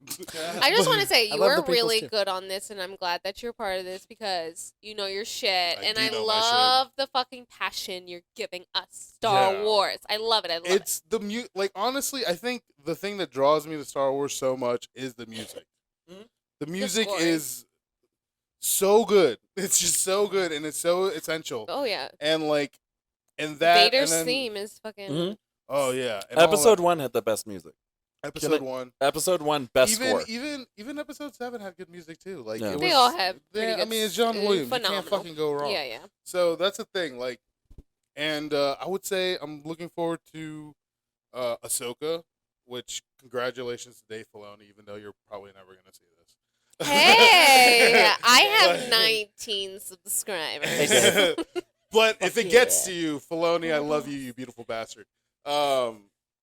I just want to say I you love the were prequels, really too. good on this, and I'm glad that you're part of this because you know your shit, and do I know my shit. love the fucking passion you're giving us. Star Yeah. Wars. I love it. I love it. It's the like honestly, I think the thing that draws me to Star Wars so much is the music. Mhm. The music scoring. is so good. It's just so good, and it's so essential. Oh yeah. And like, and that Vader's and then, theme is fucking. Mhm. Oh yeah, and all Episode that- 1 had the best music. Episode 1. Episode 1, best score. Even episode 7 had good music too. Like Yeah. it They was, all have pretty I good mean, it's John Williams. You phenomenal. can't fucking go wrong. Yeah, yeah. So that's the thing. Like, and I would say I'm looking forward to Ahsoka, which congratulations to Dave Filoni, even though you're probably never gonna see this. Hey, I have But- 19 subscribers. But if Fuck it gets yeah. to you, Filoni, I love you, you beautiful bastard.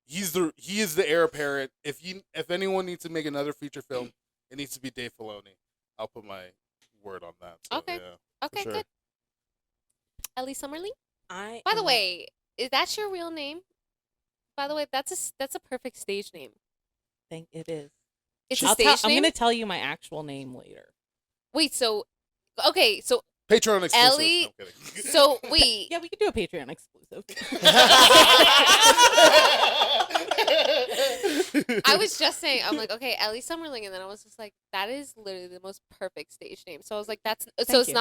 He is the heir apparent. If anyone needs to make another feature film, it needs to be Dave Filoni. I'll put my word on that. So, Okay. yeah, Okay, sure. good. Ellie Summerling. I By the am- way, is that your real name? By the way, that's a perfect stage name. think it is. It's I'm a stage name. gonna tell you my actual name later. Wait, so okay, so Patreon exclusive. Ellie- No, I'm kidding. so wait. Yeah, we could do a Patreon exclusive. I was just saying, I'm like, okay, Ellie Summerling, and then I was just like, that is literally the most perfect stage name. So I was like, Thank you.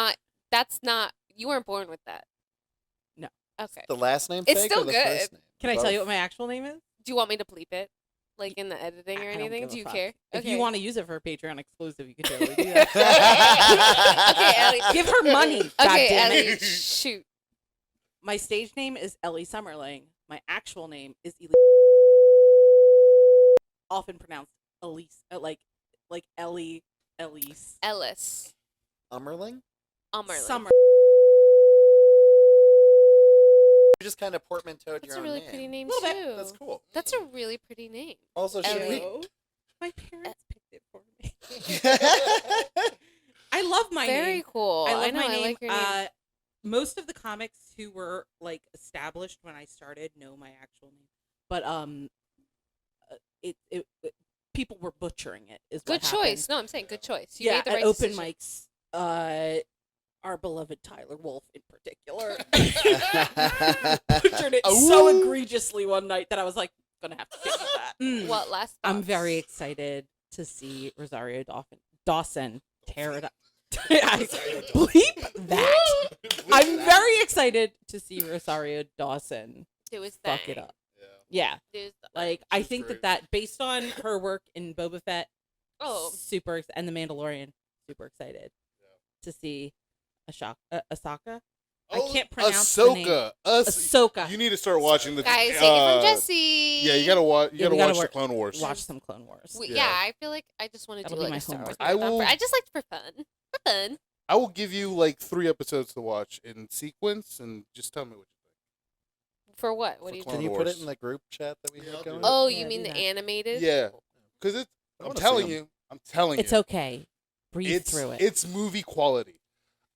that's not, you weren't born with that. No. Okay. The last name It's fake still or the good. first name? Can I tell you Both. what my actual name is? Do you want me to bleep it, like in the editing or I don't anything? give a Do you fuck. care? If Okay. you want to use it for a Patreon exclusive, you can totally do that. Okay, Ellie. Give her money. Okay, goddamn it. Ellie. Shoot. My stage name is Ellie Summerling. My actual name is Elise. Often pronounced Elise, like Ellie, Elise. Ellis. Ummerling? Ummerling. Summer. You just kind of portmanteaued That's your a own really name. pretty name Little too. bit. That's cool. That's a really pretty name. Also, should we? Hello. My parents picked it for me. I love my Very name. cool. I love know. my I name. like your name. Most of the comics who were like established when I started know my actual name, but it people were butchering it. Is Good what happened. choice. No, I'm saying good choice. You Yeah, made the at right open decision. mics, our beloved Tyler Wolf in particular butchered it so Ooh. egregiously one night that I was like, gonna have to fix that. What last? I'm thoughts? very excited to see Rosario Dawson tear it up. I bleep that. I'm very excited to see Rosario Dawson Do his fuck thing. it up. Yeah. Yeah, Do his like I She's think great. that based on her work in Boba Fett, Oh, and the Mandalorian, super excited to see Asaka. I can't pronounce the name. Ahsoka. You need to start watching the guys, take it from Jesse. Yeah, you gotta watch. You Yeah, we gotta gotta watch the Clone Wars. Watch some Clone Wars. Yeah. Yeah. I feel like I just want to That'll do be like my a Star Wars. homework. I marathon will- I just like for fun. For fun. I will give you like 3 episodes to watch in sequence, and just tell me what you think. For what? What For do you Clone Can do? you put it Wars. in the group chat that we Yeah, have I'll do going? it. Oh, Yeah, you mean do the that. animated? Yeah, because it's. I I'm wanna see telling 'em. you. I'm telling It's you. okay. Breathe It's through it. It's movie quality.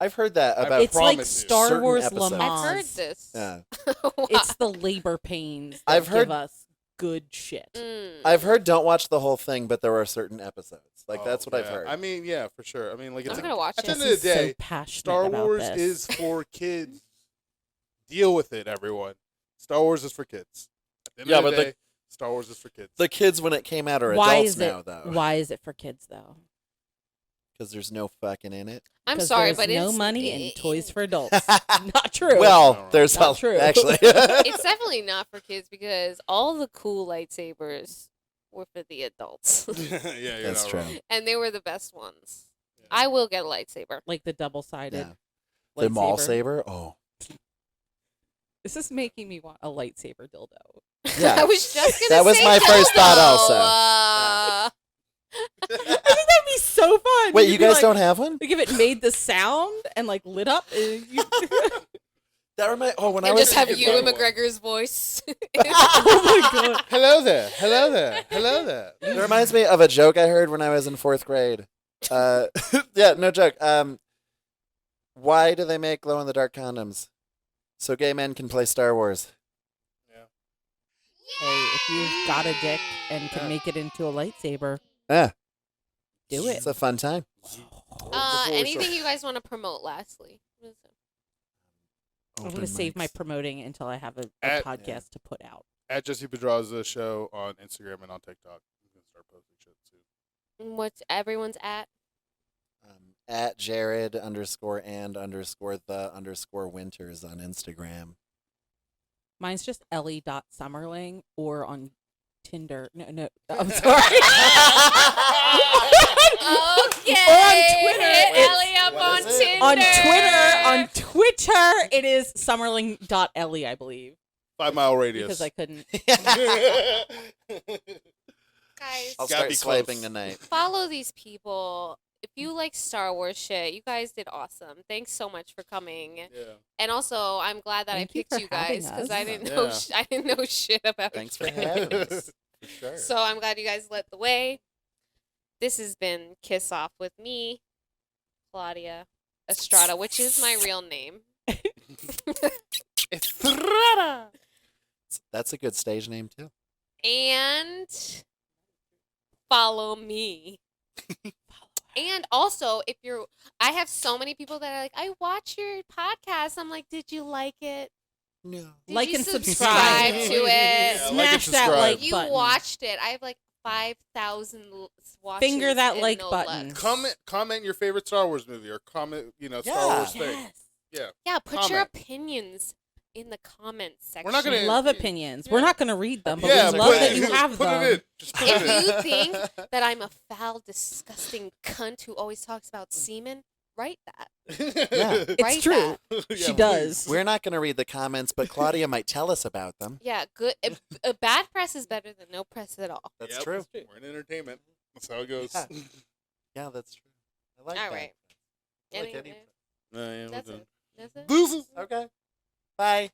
I've heard that I about. It's like promise you. Star certain Wars episodes. Le I've heard Mans. this. Yeah. It's the labor pains that I've heard- give us good shit. I've heard don't watch the whole thing, but there are certain episodes. Like that's Oh, what I've yeah. heard. I mean, yeah, for sure. I mean, like, I'm it's gonna watch at the it. end of the Jesse's day, so passionate Star about Wars this. is for kids. Deal with it, everyone. Star Wars is for kids. At the end Yeah, of the but the- day, Star Wars is for kids. the kids when it came out are Why adults is now, it? though, Why is it for kids though? because there's no fucking in it. I'm 'Cause sorry, there's but no it's money in toys for adults. Not true. Well, there's Not true. actually. It's definitely not for kids because all the cool lightsabers were for the adults, Yeah, you're That's not true. wrong. and they were the best ones. Yeah. I will get a lightsaber. Like the double-sided. Yeah. The mall lightsaber. saber. Oh, This is making me want a lightsaber dildo. yeah. I was just gonna That was say my first thought also. I think that'd be so fun. Wait, You'd you be guys like- don't have one? Like if it made the sound and like lit up. That reminds. Oh, when I And was just have Good Ewan one. McGregor's voice. Oh my god. Hello there. Hello there. Hello there. It reminds me of a joke I heard when I was in 4th grade. Yeah, no joke. Why do they make glow-in-the-dark condoms? So gay men can play Star Wars. Hey, if you've got a dick and can make it into a lightsaber, Yeah. do it. It's a fun time. Anything you guys want to promote? Lastly, I'm going to save my promoting until I have a At- podcast to put out. At Jesse Pedraza show on Instagram and on TikTok. I'm gonna start posting shit soon. what's everyone's at? At Jared_and_the_winters on Instagram. Mine's just Ellie.Summerling or on Tinder. No, I'm sorry. Okay. Or on Twitter. Hit It's- Ellie up what on is it? Tinder. on Twitter, it is Summerling.Ellie, I believe. 5 mile radius. Because I couldn't. Guys, I'll Gotta start be swiping close. tonight. follow these people. If you like Star Wars shit, you guys did awesome. Thanks so much for coming. Yeah. And also, I'm glad that Thank I you picked for you guys having because us. I didn't know Yeah. I didn't know shit about Thanks for you. having us. For sure. So I'm glad you guys led the way. This has been Kiss Off with me, Claudia Estrada, which is my real name. That's a good stage name too. And follow me. And also, if you're, I have so many people that are like, I watch your podcast. I'm like, did you like it? No. Did Like you and subscribe subscribe. to it? Yeah, like and Smash that subscribe. like You button. watched it. I have like 5,000 watches. Finger that and like no button. less. Comment your favorite Star Wars movie or comment, Star Yeah. Wars thing. Yes. Yeah. Yeah, put your Comment. opinions in the comments section. We're not gonna- We love opinions. Yeah. We're not going to read them, but Yeah, we love put that it- you have put them. it in. Just put it in. If you think that I'm a foul, disgusting cunt who always talks about semen, write that. Yeah. It's Write true. that. Yeah, She does. We're not going to read the comments, but Claudia might tell us about them. Yeah, good. A bad press is better than no press at all. That's Yep. true. We're in entertainment. That's how it goes. Yeah. Yeah, that's true. I like All that. right. I like Anyway, Yeah, we're that's done. it. That's it. Deuces. Okay. Bye.